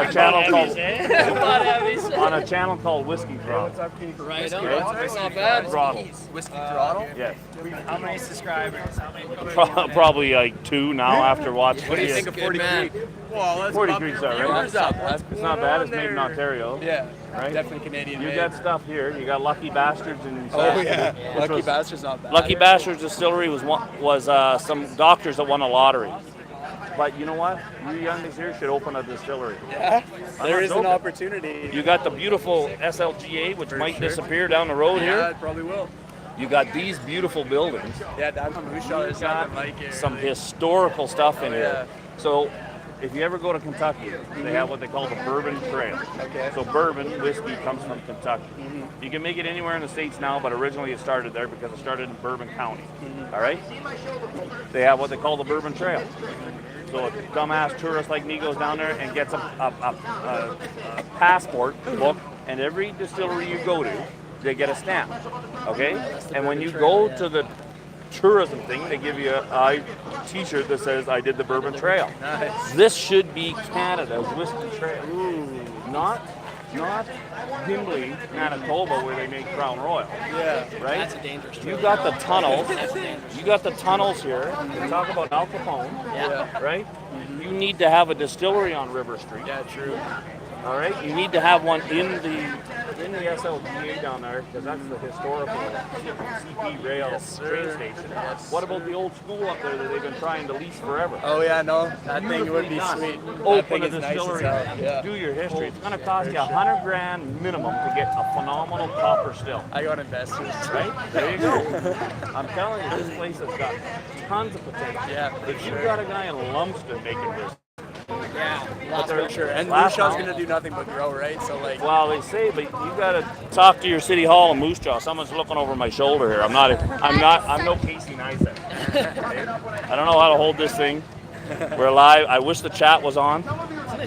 a channel called Whiskey Throttle. What's up, Keith? Right on. That's not bad. Throttle. Whiskey Throttle? Yes. How many subscribers? Probably like 2 now after watching. What do you think of 40 man. Creek? Well, let's 40 bump Creek's your all right. viewers up. What's It's going not bad. It's on made in there? Ontario. Yeah, Right? definitely Canadian You made. got stuff here. You got Lucky Bastards in Oh yeah, which Lucky was- Bastard's not bad. Lucky Bastards Distillery was some doctors that won a lottery. But you know what? You youngins here should open a distillery. Yeah, there is an joking. opportunity. You got the beautiful SLGA, which might disappear down the road Yeah, here. it probably will. You got these beautiful buildings. Yeah, down on Moose Jaw, there's got nothing like it. Some really. historical stuff in Oh, here. yeah. So if you ever go to Kentucky, they have what they call the Bourbon Trail. Okay. So bourbon whiskey comes from Kentucky. You can make it anywhere in the States now, but originally it started there because it started in Bourbon County. All right? They have what they call the Bourbon Trail. So a dumbass tourist like me goes down there and gets a passport book, and every distillery you go to, they get a stamp. Okay? And when you go to the tourism thing, they give you a t-shirt that says I did the Bourbon Trail. Nice. This should be Canada's whiskey trail. Not Himbley, Manitoba, where they make Crown Royal. Yeah. Right? That's a dangerous trail. You got the tunnels. You got the tunnels here. You talk about Al Capone. Yeah. Right? You need to have a distillery on River Street. Yeah, true. All right, you need to have one in the SLGA down there because that's the historical CP rail train station. What about the old school up there that they've been trying to lease forever? Oh yeah, no, that thing would be Done. sweet. That Open thing a is nice as distillery, hell. Yeah. do your history. It's going to cost you $100,000 minimum to get a phenomenal copper still. I got investors. Right? There you go. I'm telling you, this place has got tons of potential. Yeah, for If you've sure. got a guy in Lumsden making this, Yeah. That's for sure. And Last Lushaw's round. gonna do nothing but grow, right? So like, well, they say, but you got to talk to your city hall in Moose Jaw. Someone's looking over my shoulder here. I'm no Casey Neistat. I don't know how to hold this thing. We're live. I wish the chat was on.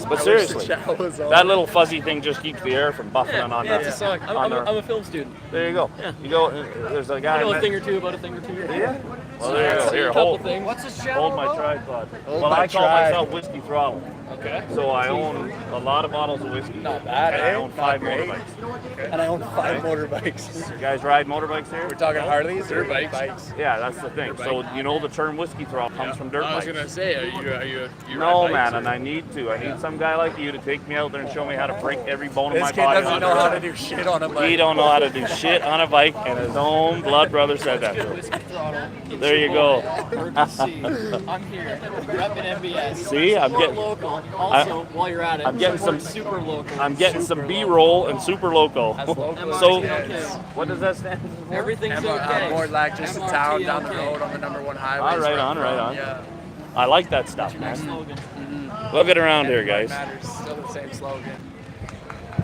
But seriously, that little fuzzy thing just keeps the air from buffeting on Yeah, the. it's a song. I'm a film student. There you go. You go. There's a guy. I know a thing or two about a thing or two. Yeah. Well, there you go. Here, a couple hold. things. What's this channel Hold my about? tripod. Hold Well, my I call tri- myself Whiskey Throttle. Okay. So I own a lot of bottles of whiskey. Not bad, And I eh? own Not 5 great. motorbikes. and I own 5 motorbikes. You guys ride motorbikes here? We're talking Harleys or Dirt bikes. bikes? Yeah, that's the thing. So you know the term whiskey throttle comes from dirt I was bikes. gonna say, are you No, ride man, bikes, and I need to. I need some guy like you to take me out there and show me how to break every bone in This my kid body. doesn't on know dirt. how to do shit on a bike. He don't know how to do shit on a bike, and his own blood brother said that to him. Whiskey Throttle. It's There your you go. boy, RPC. I'm here, repping MBS. See, I'm Support getting- local. Also, while you're at it, I'm getting support some- super local. I'm getting some B-roll and super loco. That's local. So, Okay. what does that stand for? Everything's I'm okay. more like just a town down the MRT, road on the #1 highway. All right, on, right on. Yeah. I like that stuff, Nice man. slogan. Look it around here, guys. Matters. Still the same slogan.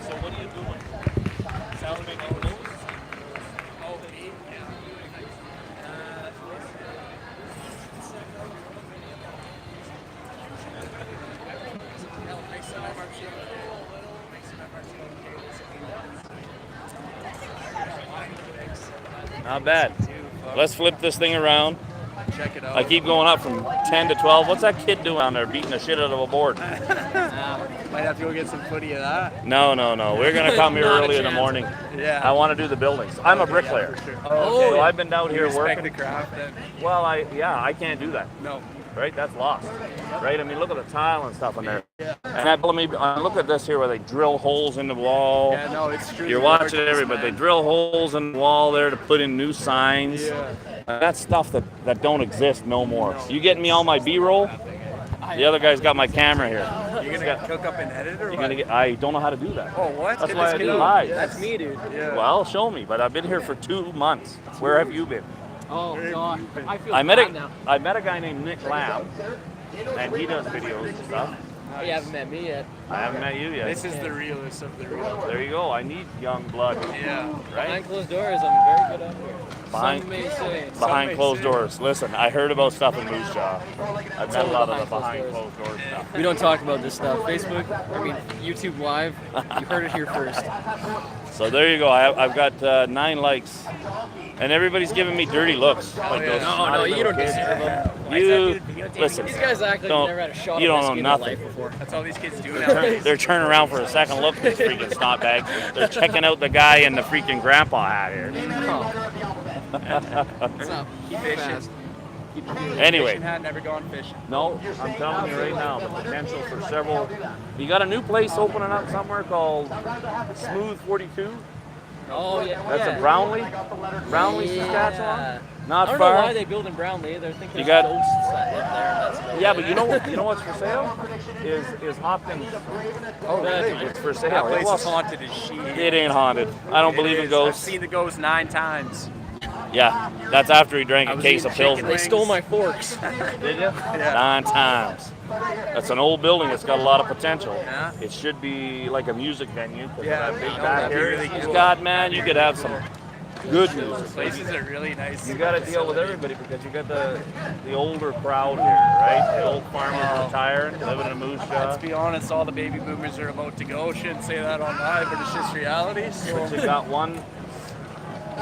So what are you doing? Saturday night news? Oh, me? Not bad. Let's flip this thing around. Check it out. I keep going up from 10 to 12. What's that kid doing down there beating the shit out of a board? Might have to go get some footy of that. No. We're going to come here Not a early in the chance. morning. Yeah. I want to do the buildings. I'm a bricklayer. Oh, So I've been down you here respect working. the craft then? Well, I can't do that. No. Right? That's lost. Right? I mean, look at the tile and stuff in there. Yeah. And that, look at this here where they drill holes in the wall. Yeah, no, it's true. You're watching everybody. They drill holes in the wall there to put in new signs. Yeah. That's stuff that don't exist no more. You getting me all my B-roll? The other guy's got my camera here. You're gonna cook up and edit or You're what? gonna get. I don't know how to do that. Oh, what? That's Get why this I kid do on. live. That's me, dude. Yeah. Well, show me. But I've been here for 2 months. Where have you been? Oh god, I feel I met bad now. I met a guy named Nick Lamb, and he does videos and stuff. You haven't met me yet. I haven't met you yet. This is the realest of the real. There you go. I need young blood. Yeah. Right? Behind closed doors, I'm very good out here. Behind- Some may say. Behind may closed say. doors. Listen, I heard about stuff in Moose Jaw. I've met a lot of the behind Behind closed doors stuff. We don't talk about this stuff. Facebook, YouTube Live, you heard it here first. So there you go. I've got 9 likes, and everybody's giving me dirty looks. Like yeah. those No, snotty you little don't kids. deserve them. You listen. These guys act like Don't- they never had a shot you of don't whiskey know in their nothing. life before. That's all these kids do now. They're turning around for a second look at these freaking snot bags. They're checking out the guy in the freaking grandpa hat here. What's up? Keep fishing. Anyway, Fishing hat, never gone fishing. no, I'm telling you right now, the potential for several. You got a new place opening up somewhere called Smooth 42. Oh yeah. That's yeah. in Brownlee, Saskatchewan. I Not don't know far. why they build in Brownlee. They're thinking You there's got- ghosts that live there. That's about Yeah, it. but you know what's for sale is Hopkins. Oh, really? It's for That sale. place Well, is haunted as shit. it ain't haunted. I don't believe in I've ghosts. seen the ghost 9 times. Yeah, that's after he drank a case of Pilsner. They stole my forks. Did you? 9 times. That's an old building. It's got a lot of potential. Yeah. It should be like a music venue. Yeah, That big no, back that'd be area. really He's cool. got, man, you could have some good music. Places are really nice. You got to deal with everybody because you got the older crowd here, right? The old farmers retiring, living in a moose Let's shop. be honest, all the baby boomers are about to go. Shouldn't say that on live, but it's just reality. So But you got one.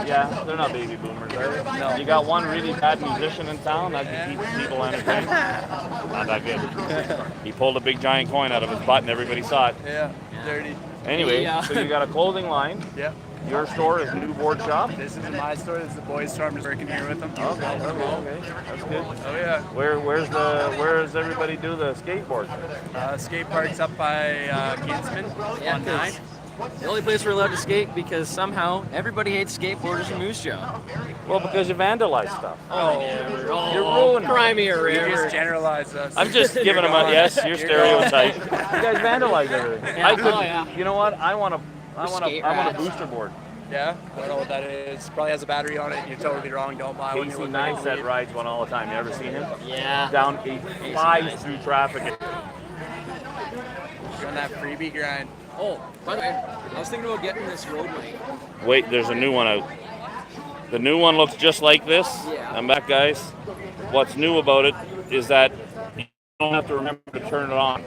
Yeah, they're not baby boomers, are they? No. You got one really bad musician in town that can keep people entertained. Not that good. He pulled a big giant coin out of his butt and everybody saw it. yeah, dirty. Anyway, Yeah. so you got a clothing line. Yeah. Your store is New Board Shop. This isn't my store. This is the boys' store. I'm just working here with them. Okay, that's good. Oh yeah. Where does everybody do the skateboard? Skate park's up by Kinsman Yeah, on 9. The only place we're allowed to skate because somehow everybody hates skateboarders in Moose Jaw. Well, because you vandalize stuff. Oh, You're ruining it. cry me a You river. just generalize us. I'm just giving them a yes. You're stereotype. You guys vandalize everything. Yeah, I could. oh, yeah. You know what? I want skate a rats. booster board. Yeah, I don't know what that is. Probably has a battery on it. You're totally wrong. Don't buy one. You Casey look like an Nice that idiot. rides one all the time. You ever seen him? Yeah. Down, he flies through traffic. Doing that freebie grind. Oh, by the way, I was thinking about getting this road mic. Wait, there's a new one out. The new one looks just like this. Yeah. I'm back, guys. What's new about it is that you don't have to remember to turn it on.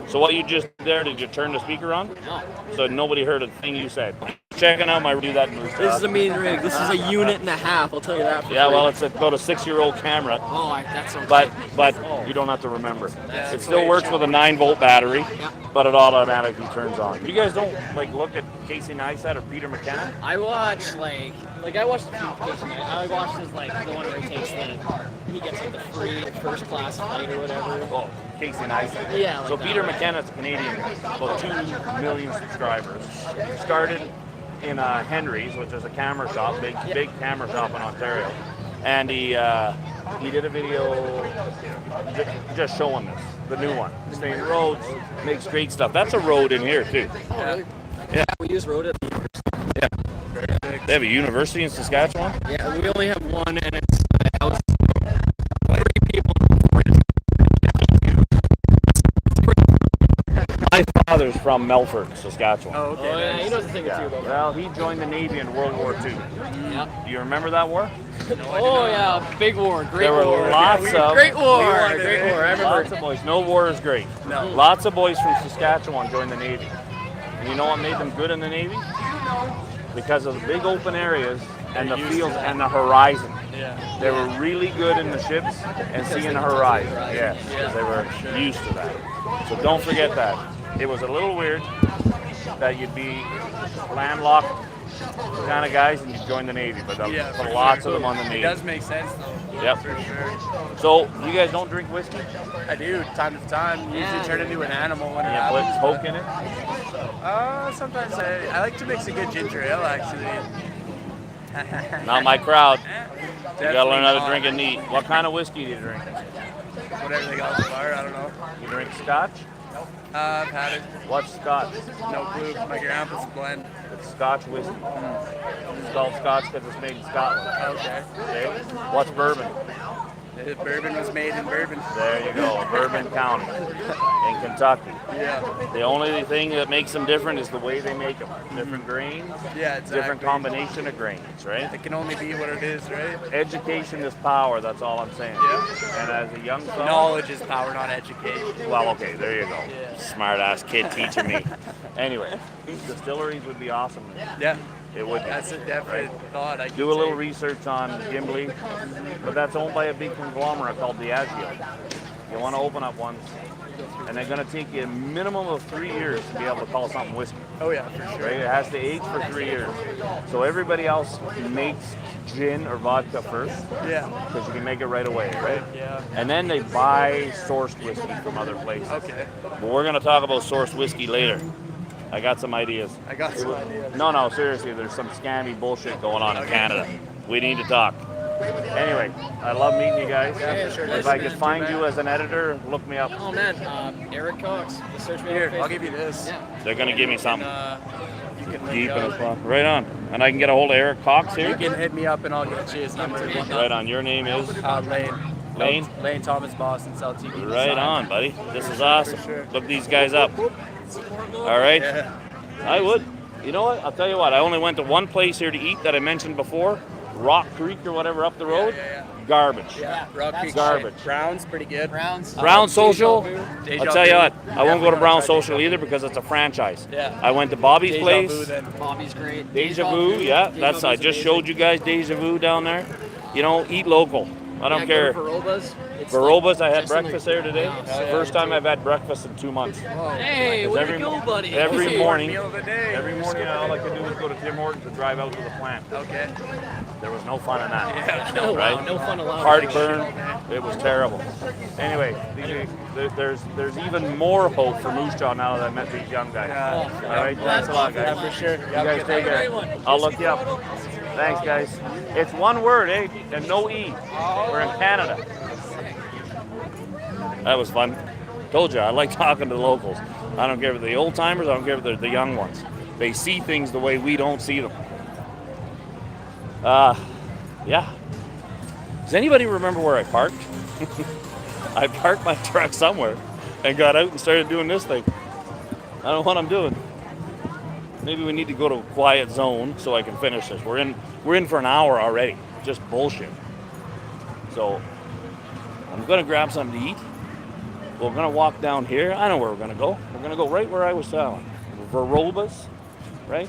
So what you just did there, did you turn the speaker on? No. So nobody heard a thing you said. Checking out my do that move. This is a mean rig. This is a unit and a half, I'll tell you that. For Yeah, free. well, it's about a 6-year-old camera. Oh, that's okay. But you don't have to remember. It still works with a 9-volt battery, but it automatically turns on. You guys don't like look at Casey Neistat or Peter McKenna? I watch I watched a few videos. I watched his the one where he takes he gets the free first class flight or whatever. Oh, Casey Neistat. Yeah, like so that. Peter McKenna's a Canadian, about 2 million subscribers. Started in Henry's, which is a camera shop, big camera shop in Ontario, and he did a video just showing this, the new one. Saying Rhodes makes great stuff. That's a road in here too. Yeah, we use road at They have a university in Saskatchewan. Yeah, we only have one, and it's house. 3 people. My father's from Melfort, Saskatchewan. Oh, okay. Oh yeah, he knows a thing or two about Well, he joined the Navy in World War II. that. Do you remember that war? Oh yeah, big war, great There were war. lots of Great war, great war. I remember. Lots of boys. No war is great. No. Lots of boys from Saskatchewan joined the Navy. And you know what made them good in the Navy? Because of the big open areas and the fields and the horizon. Yeah. They were really good in the ships and seeing the horizon. Yes, because they were used to that. So don't forget that. It was a little weird that you'd be landlocked kind of guys and you'd join the Navy, but Yeah, for for lots sure. of them on the It Navy. does make sense though. Yep. For sure. So you guys don't drink whiskey? I do, time to time. Usually Yeah. turn into an animal when it You put happens. Coke in it? Sometimes I like to mix a good ginger ale actually. Not my crowd. You Definitely gotta learn how to not. drink it neat. What kind of whiskey do you drink? Whatever they got at the bar, I don't know. You drink Scotch? I've had it. What's Scotch? No clue. My grandpa's blend. It's Scotch whiskey. It's called Scotch because it's made in Scotland. Okay. Okay? What's bourbon? The bourbon was made in Bourbon. There you go, Bourbon County in Kentucky. Yeah. The only thing that makes them different is the way they make them. Different grains, Yeah, exactly. different combination of grains, right? It can only be what it is, right? Education is power, that's all I'm saying. Yeah. And as a young fellow, Knowledge is power, not education. well, okay, there you go. Yeah. Smart ass kid teaching me. Anyway, distilleries would be awesome. Yeah. It would be. That's a definite thought. I Do a little research on Gimli, but that's owned by a big conglomerate called Diageo. You want to open up one, and they're going to take you a minimum of 3 years to be able to call something whiskey. Oh yeah, for sure. Right? It has to age for 3 years. So everybody else makes gin or vodka first, Yeah. because you can make it right away, right? Yeah. And then they buy sourced whiskey from other places. Okay. But we're going to talk about sourced whiskey later. I got some ideas. I got some ideas. No, seriously, there's some scammy bullshit going on in Canada. We need to talk. Anyway, I love meeting you guys. Yeah, sure. If I could find you as an editor, look me up. Oh man, Eric Cox. Just search me Here, on Facebook. I'll give you this. Yeah. They're going to give me something. can link Deep you in up. a spot. Right on. And I can get a hold of Eric Cox You here. can hit me up and I'll get you his number. Right on. Your name is Lane. Lane? Lane Thomas Boston, South TV. Right on, buddy. This is sure, awesome. for sure. Look these guys up. All right. Yeah. I would. You know what? I'll tell you what. I only went to one place here to eat that I mentioned before, Rock Creek or whatever up the road. Yeah. Garbage. Yeah, Rock Creek garbage. Brown's pretty good. Brown Social. Deja I'll tell you Vu. what. I won't go to Definitely Brown gotta try Social Deja either because it's a franchise. Yeah. I went to Bobby's Deja place. Vu then. Bobby's great. Deja Vu. Yeah, that's. I just showed you guys Deja Vu down there. You know, eat local. I don't care. Verobas. Barobas, I had breakfast there today. Yeah. First time I've had breakfast in 2 months. Hey, Because way to go, buddy. Every morning, Meal of the day. every morning, all I could do was go to Tim Hortons and drive out to the plant. Okay. There was no fun in that. Yeah. No, right? wow, no fun allowed. Heartburn. It was terrible. Anyway, there's even more hope for Moose Jaw now that I met these young guys. Yeah. All right, thanks a lot, guys. Yeah, for sure. You guys take care. I'll look you up. Thanks, guys. It's one word, eh? And no E. We're in Canada. That was fun. Told you, I like talking to the locals. I don't care if they're the old timers, I don't care if they're the young ones. They see things the way we don't see them. Yeah. Does anybody remember where I parked? I parked my truck somewhere and got out and started doing this thing. I don't know what I'm doing. Maybe we need to go to a quiet zone so I can finish this. We're in for an hour already. Just bullshit. So I'm gonna grab something to eat. We're gonna walk down here. I know where we're gonna go. We're gonna go right where I was telling. Verobas, right?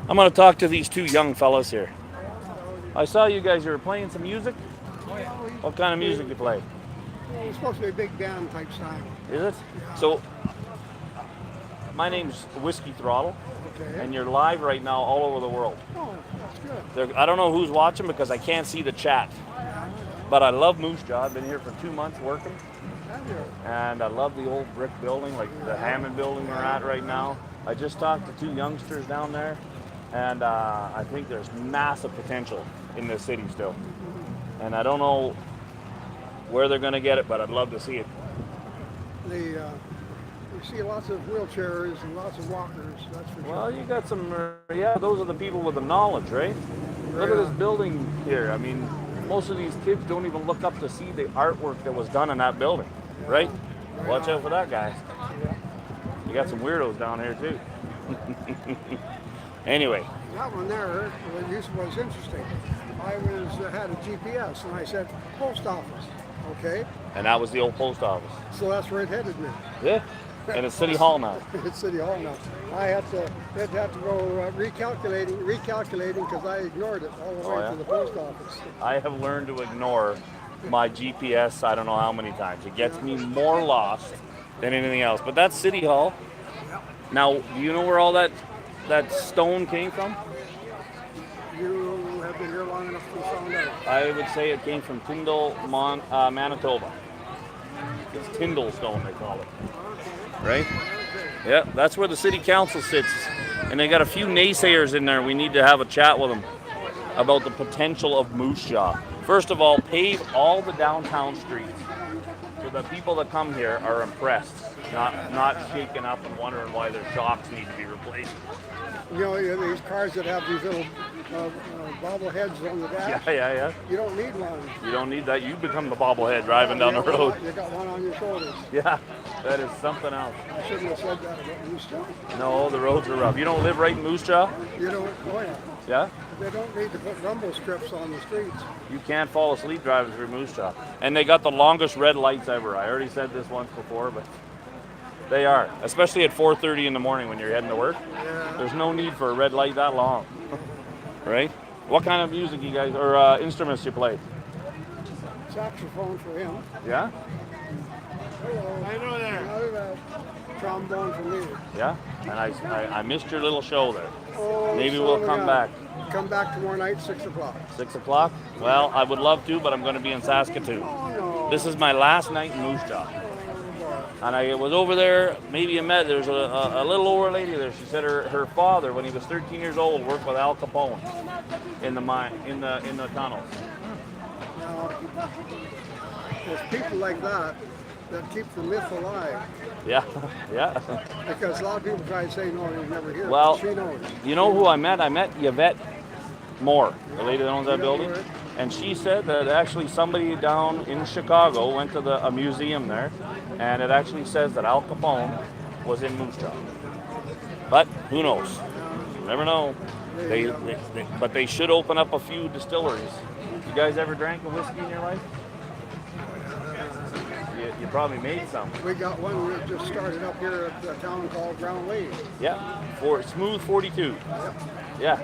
I'm gonna talk to these two young fellas here. I saw you guys. You were playing some music. What kind of music you play? It's supposed to be a big band type style. Is it? So, my name's Whiskey Throttle, Okay. and you're live right now all over the world. Oh, that's good. I don't know who's watching because I can't see the chat. But I love Moose Jaw. I've been here for 2 months working, Have you? and I love the old brick building, like the Hammond building we're at right now. I just talked to 2 youngsters down there, and I think there's massive potential in this city still. And I don't know where they're going to get it, but I'd love to see it. You see lots of wheelchairs and lots of walkers, that's for sure. Well, you got some, those are the people with the knowledge, right? Look at this building here. I mean, most of these kids don't even look up to see the artwork that was done in that building, right? Watch out for that guy. You got some weirdos down here too. Anyway, That one there was interesting. I had a GPS and I said, post office, okay? and that was the old post office. So that's where it headed me. Yeah, and it's City Hall now. It's City Hall now. I had to go recalculating because I ignored it all the way yeah? to the post office. I have learned to ignore my GPS. I don't know how many times. It gets me more lost than anything else. But that's City Hall. Now, do you know where all that stone came from? You have been here long enough to find out. I would say it came from Tyndall, Manitoba. It's Tyndall stone, they call it. Right? Yeah, that's where the city council sits. And they got a few naysayers in there. We need to have a chat with them about the potential of Moose Jaw. First of all, pave all the downtown streets so that people that come here are impressed, not shaken up and wondering why their shocks need to be replaced. You know, these cars that have these little bobbleheads on the dash. Yeah. You don't need one. You don't need that. You become the bobblehead driving down the road. You got one on your shoulders. Yeah, that is something else. I shouldn't have said that about Moose Jaw. No, the roads are rough. You don't live right in Moose Jaw? You don't, oh yeah. Yeah? They don't need to put rumble strips on the streets. You can't fall asleep driving through Moose Jaw. And they got the longest red lights ever. I already said this once before, but they are. Especially at 4:30 in the morning when you're heading to work. Yeah. There's no need for a red light that long. Right? What kind of music you guys, or instruments you play? Saxophone for him. Yeah? Hello. I know that. Another trombone for me. Yeah? And I missed your little show there. Oh, Maybe so we'll we come got- back. Come back tomorrow night, 6 o'clock. 6 o'clock? Well, I would love to, but I'm going to be in Saskatoon. Oh, no. This is my last night in Moose Jaw. And I was over there, maybe you met, there's a little older lady there. She said her father, when he was 13 years old, worked with Al Capone in the mine, in the tunnels. Now, there's people like that that keep the myth alive. Yeah, yeah. Because a lot of people try to say, no, you'll never hear it. Well, She knows. you know who I met? I met Yvette Moore, the lady that owns that Yvette building. Moore. And she said that actually somebody down in Chicago went to a museum there, and it actually says that Al Capone was in Moose Jaw. But who knows? You never know. But they should open up a few distilleries. You guys ever drank a whiskey in your life? You probably made some. We got one that just started up here at a town called Ground Lake. Yeah, for Smooth 42. Yeah,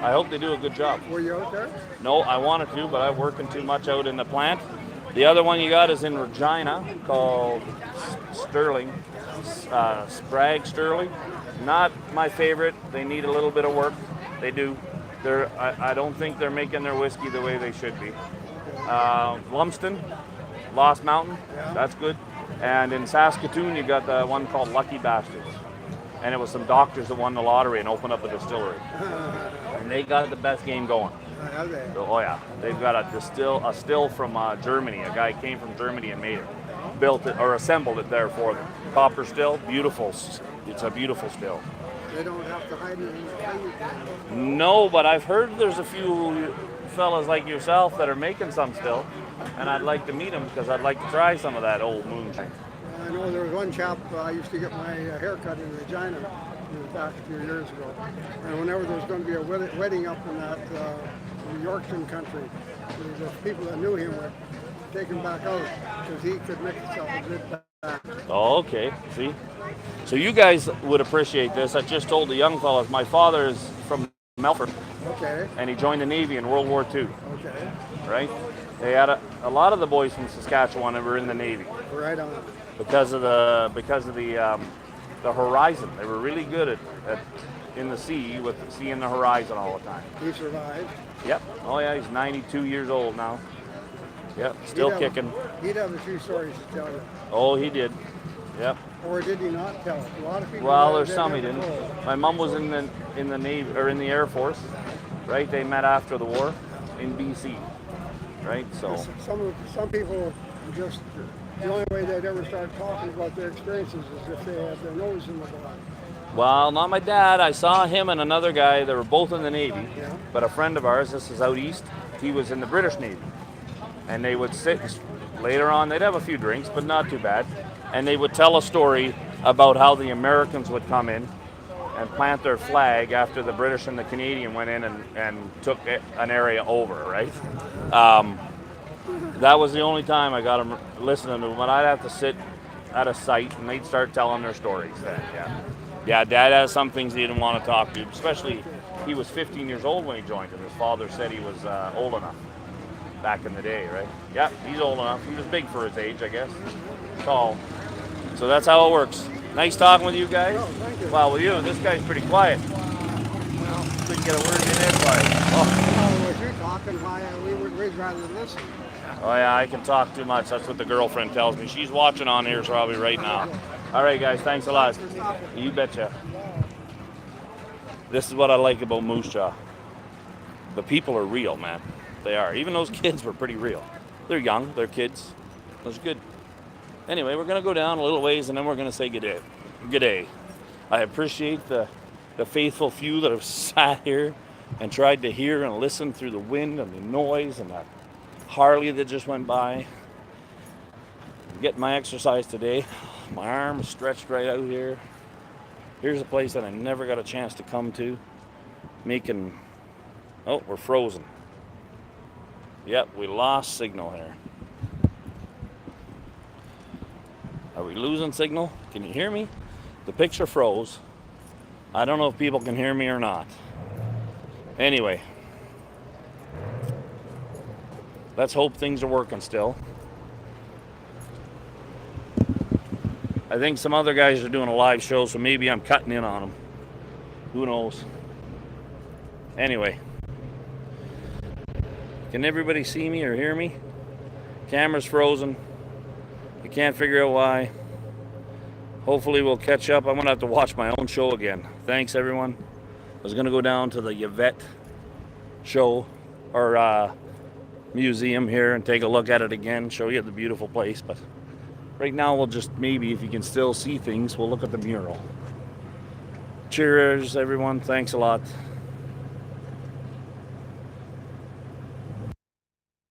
I hope they do a good job. Were you out there? No, I wanted to, but I'm working too much out in the plant. The other one you got is in Regina called Sterling, Sprague Sterling. Not my favorite. They need a little bit of work. They do. I don't think they're making their whiskey the way they should be. Lumsden, Lost Mountain, that's good. And in Saskatoon, you got the one called Lucky Bastards. And it was some doctors that won the lottery and opened up a distillery. And they got the best game going. Have they? So, oh yeah, they've got a still from Germany. A guy came from Germany and made it, built it or assembled it there for them. Copper still, beautiful. It's a beautiful still. They don't have to hide it in the cave. No, but I've heard there's a few fellas like yourself that are making some still, and I'd like to meet them because I'd like to try some of that old moonshine. I know there was one chap, I used to get my hair cut in Regina back a few years ago. And whenever there's going to be a wedding up in that Yorkton country, the people that knew him would take him back out because he could make himself a good back. Oh, okay. See? So you guys would appreciate this. I just told the young fellas, my father is from Melfort, Okay, and he joined the Navy in World War II, okay, right? They had a lot of the boys from Saskatchewan that were in the Navy right on. because of the horizon. They were really good at in the sea with seeing the horizon all the time. He survived. Yep. Oh yeah, he's 92 years old now. Yep, still kicking. He'd have a few stories to tell you. Oh, he did. Yep. Or did he not tell it? A lot of people. Well, never- there's some he never didn't. told. My mom was in the Navy or in the Air Force, right? They met after the war in BC, right? So Some people just, the only way they'd ever start talking about their experiences is if they had their nose in the blood. well, not my dad. I saw him and another guy. They were both in the Navy, Yeah. but a friend of ours. This is out east. He was in the British Navy, and they would sit later on. They'd have a few drinks, but not too bad, and they would tell a story about how the Americans would come in and plant their flag after the British and the Canadian went in and took an area over, right? That was the only time I got them listening to them, but I'd have to sit at a site and they'd start telling their stories then, yeah. Yeah, Dad has some things he didn't want to talk to, especially he was 15 years old when he joined him. His father said he was old enough back in the day, right? Yeah, he's old enough. He was big for his age, I guess. Tall. So that's how it works. Nice talking with you guys. Oh, thank you. Well, with you, this guy's pretty quiet. Couldn't get a word in edgewise. Oh, if you're talking, we'd rather listen. Oh yeah, I can talk too much. That's what the girlfriend tells me. She's watching on here probably right now. All right, guys, thanks a lot. You betcha. This is what I like about Moose Jaw. The people are real, man. They are. Even those kids were pretty real. They're young. They're kids. That's good. Anyway, we're going to go down a little ways and then we're going to say good day. Good day. I appreciate the faithful few that have sat here and tried to hear and listen through the wind and the noise and that Harley that just went by. I'm getting my exercise today. My arm is stretched right out here. Here's a place that I never got a chance to come to. Oh, we're frozen. Yep, we lost signal here. Are we losing signal? Can you hear me? The picture froze. I don't know if people can hear me or not. Anyway, let's hope things are working still. I think some other guys are doing a live show, so maybe I'm cutting in on them. Who knows? Anyway, can everybody see me or hear me? Camera's frozen. I can't figure out why. Hopefully we'll catch up. I'm going to have to watch my own show again. Thanks, everyone. I was going to go down to the Yvette show or museum here and take a look at it again, show you the beautiful place, but right now we'll just, maybe if you can still see things, we'll look at the mural. Cheers, everyone. Thanks a lot.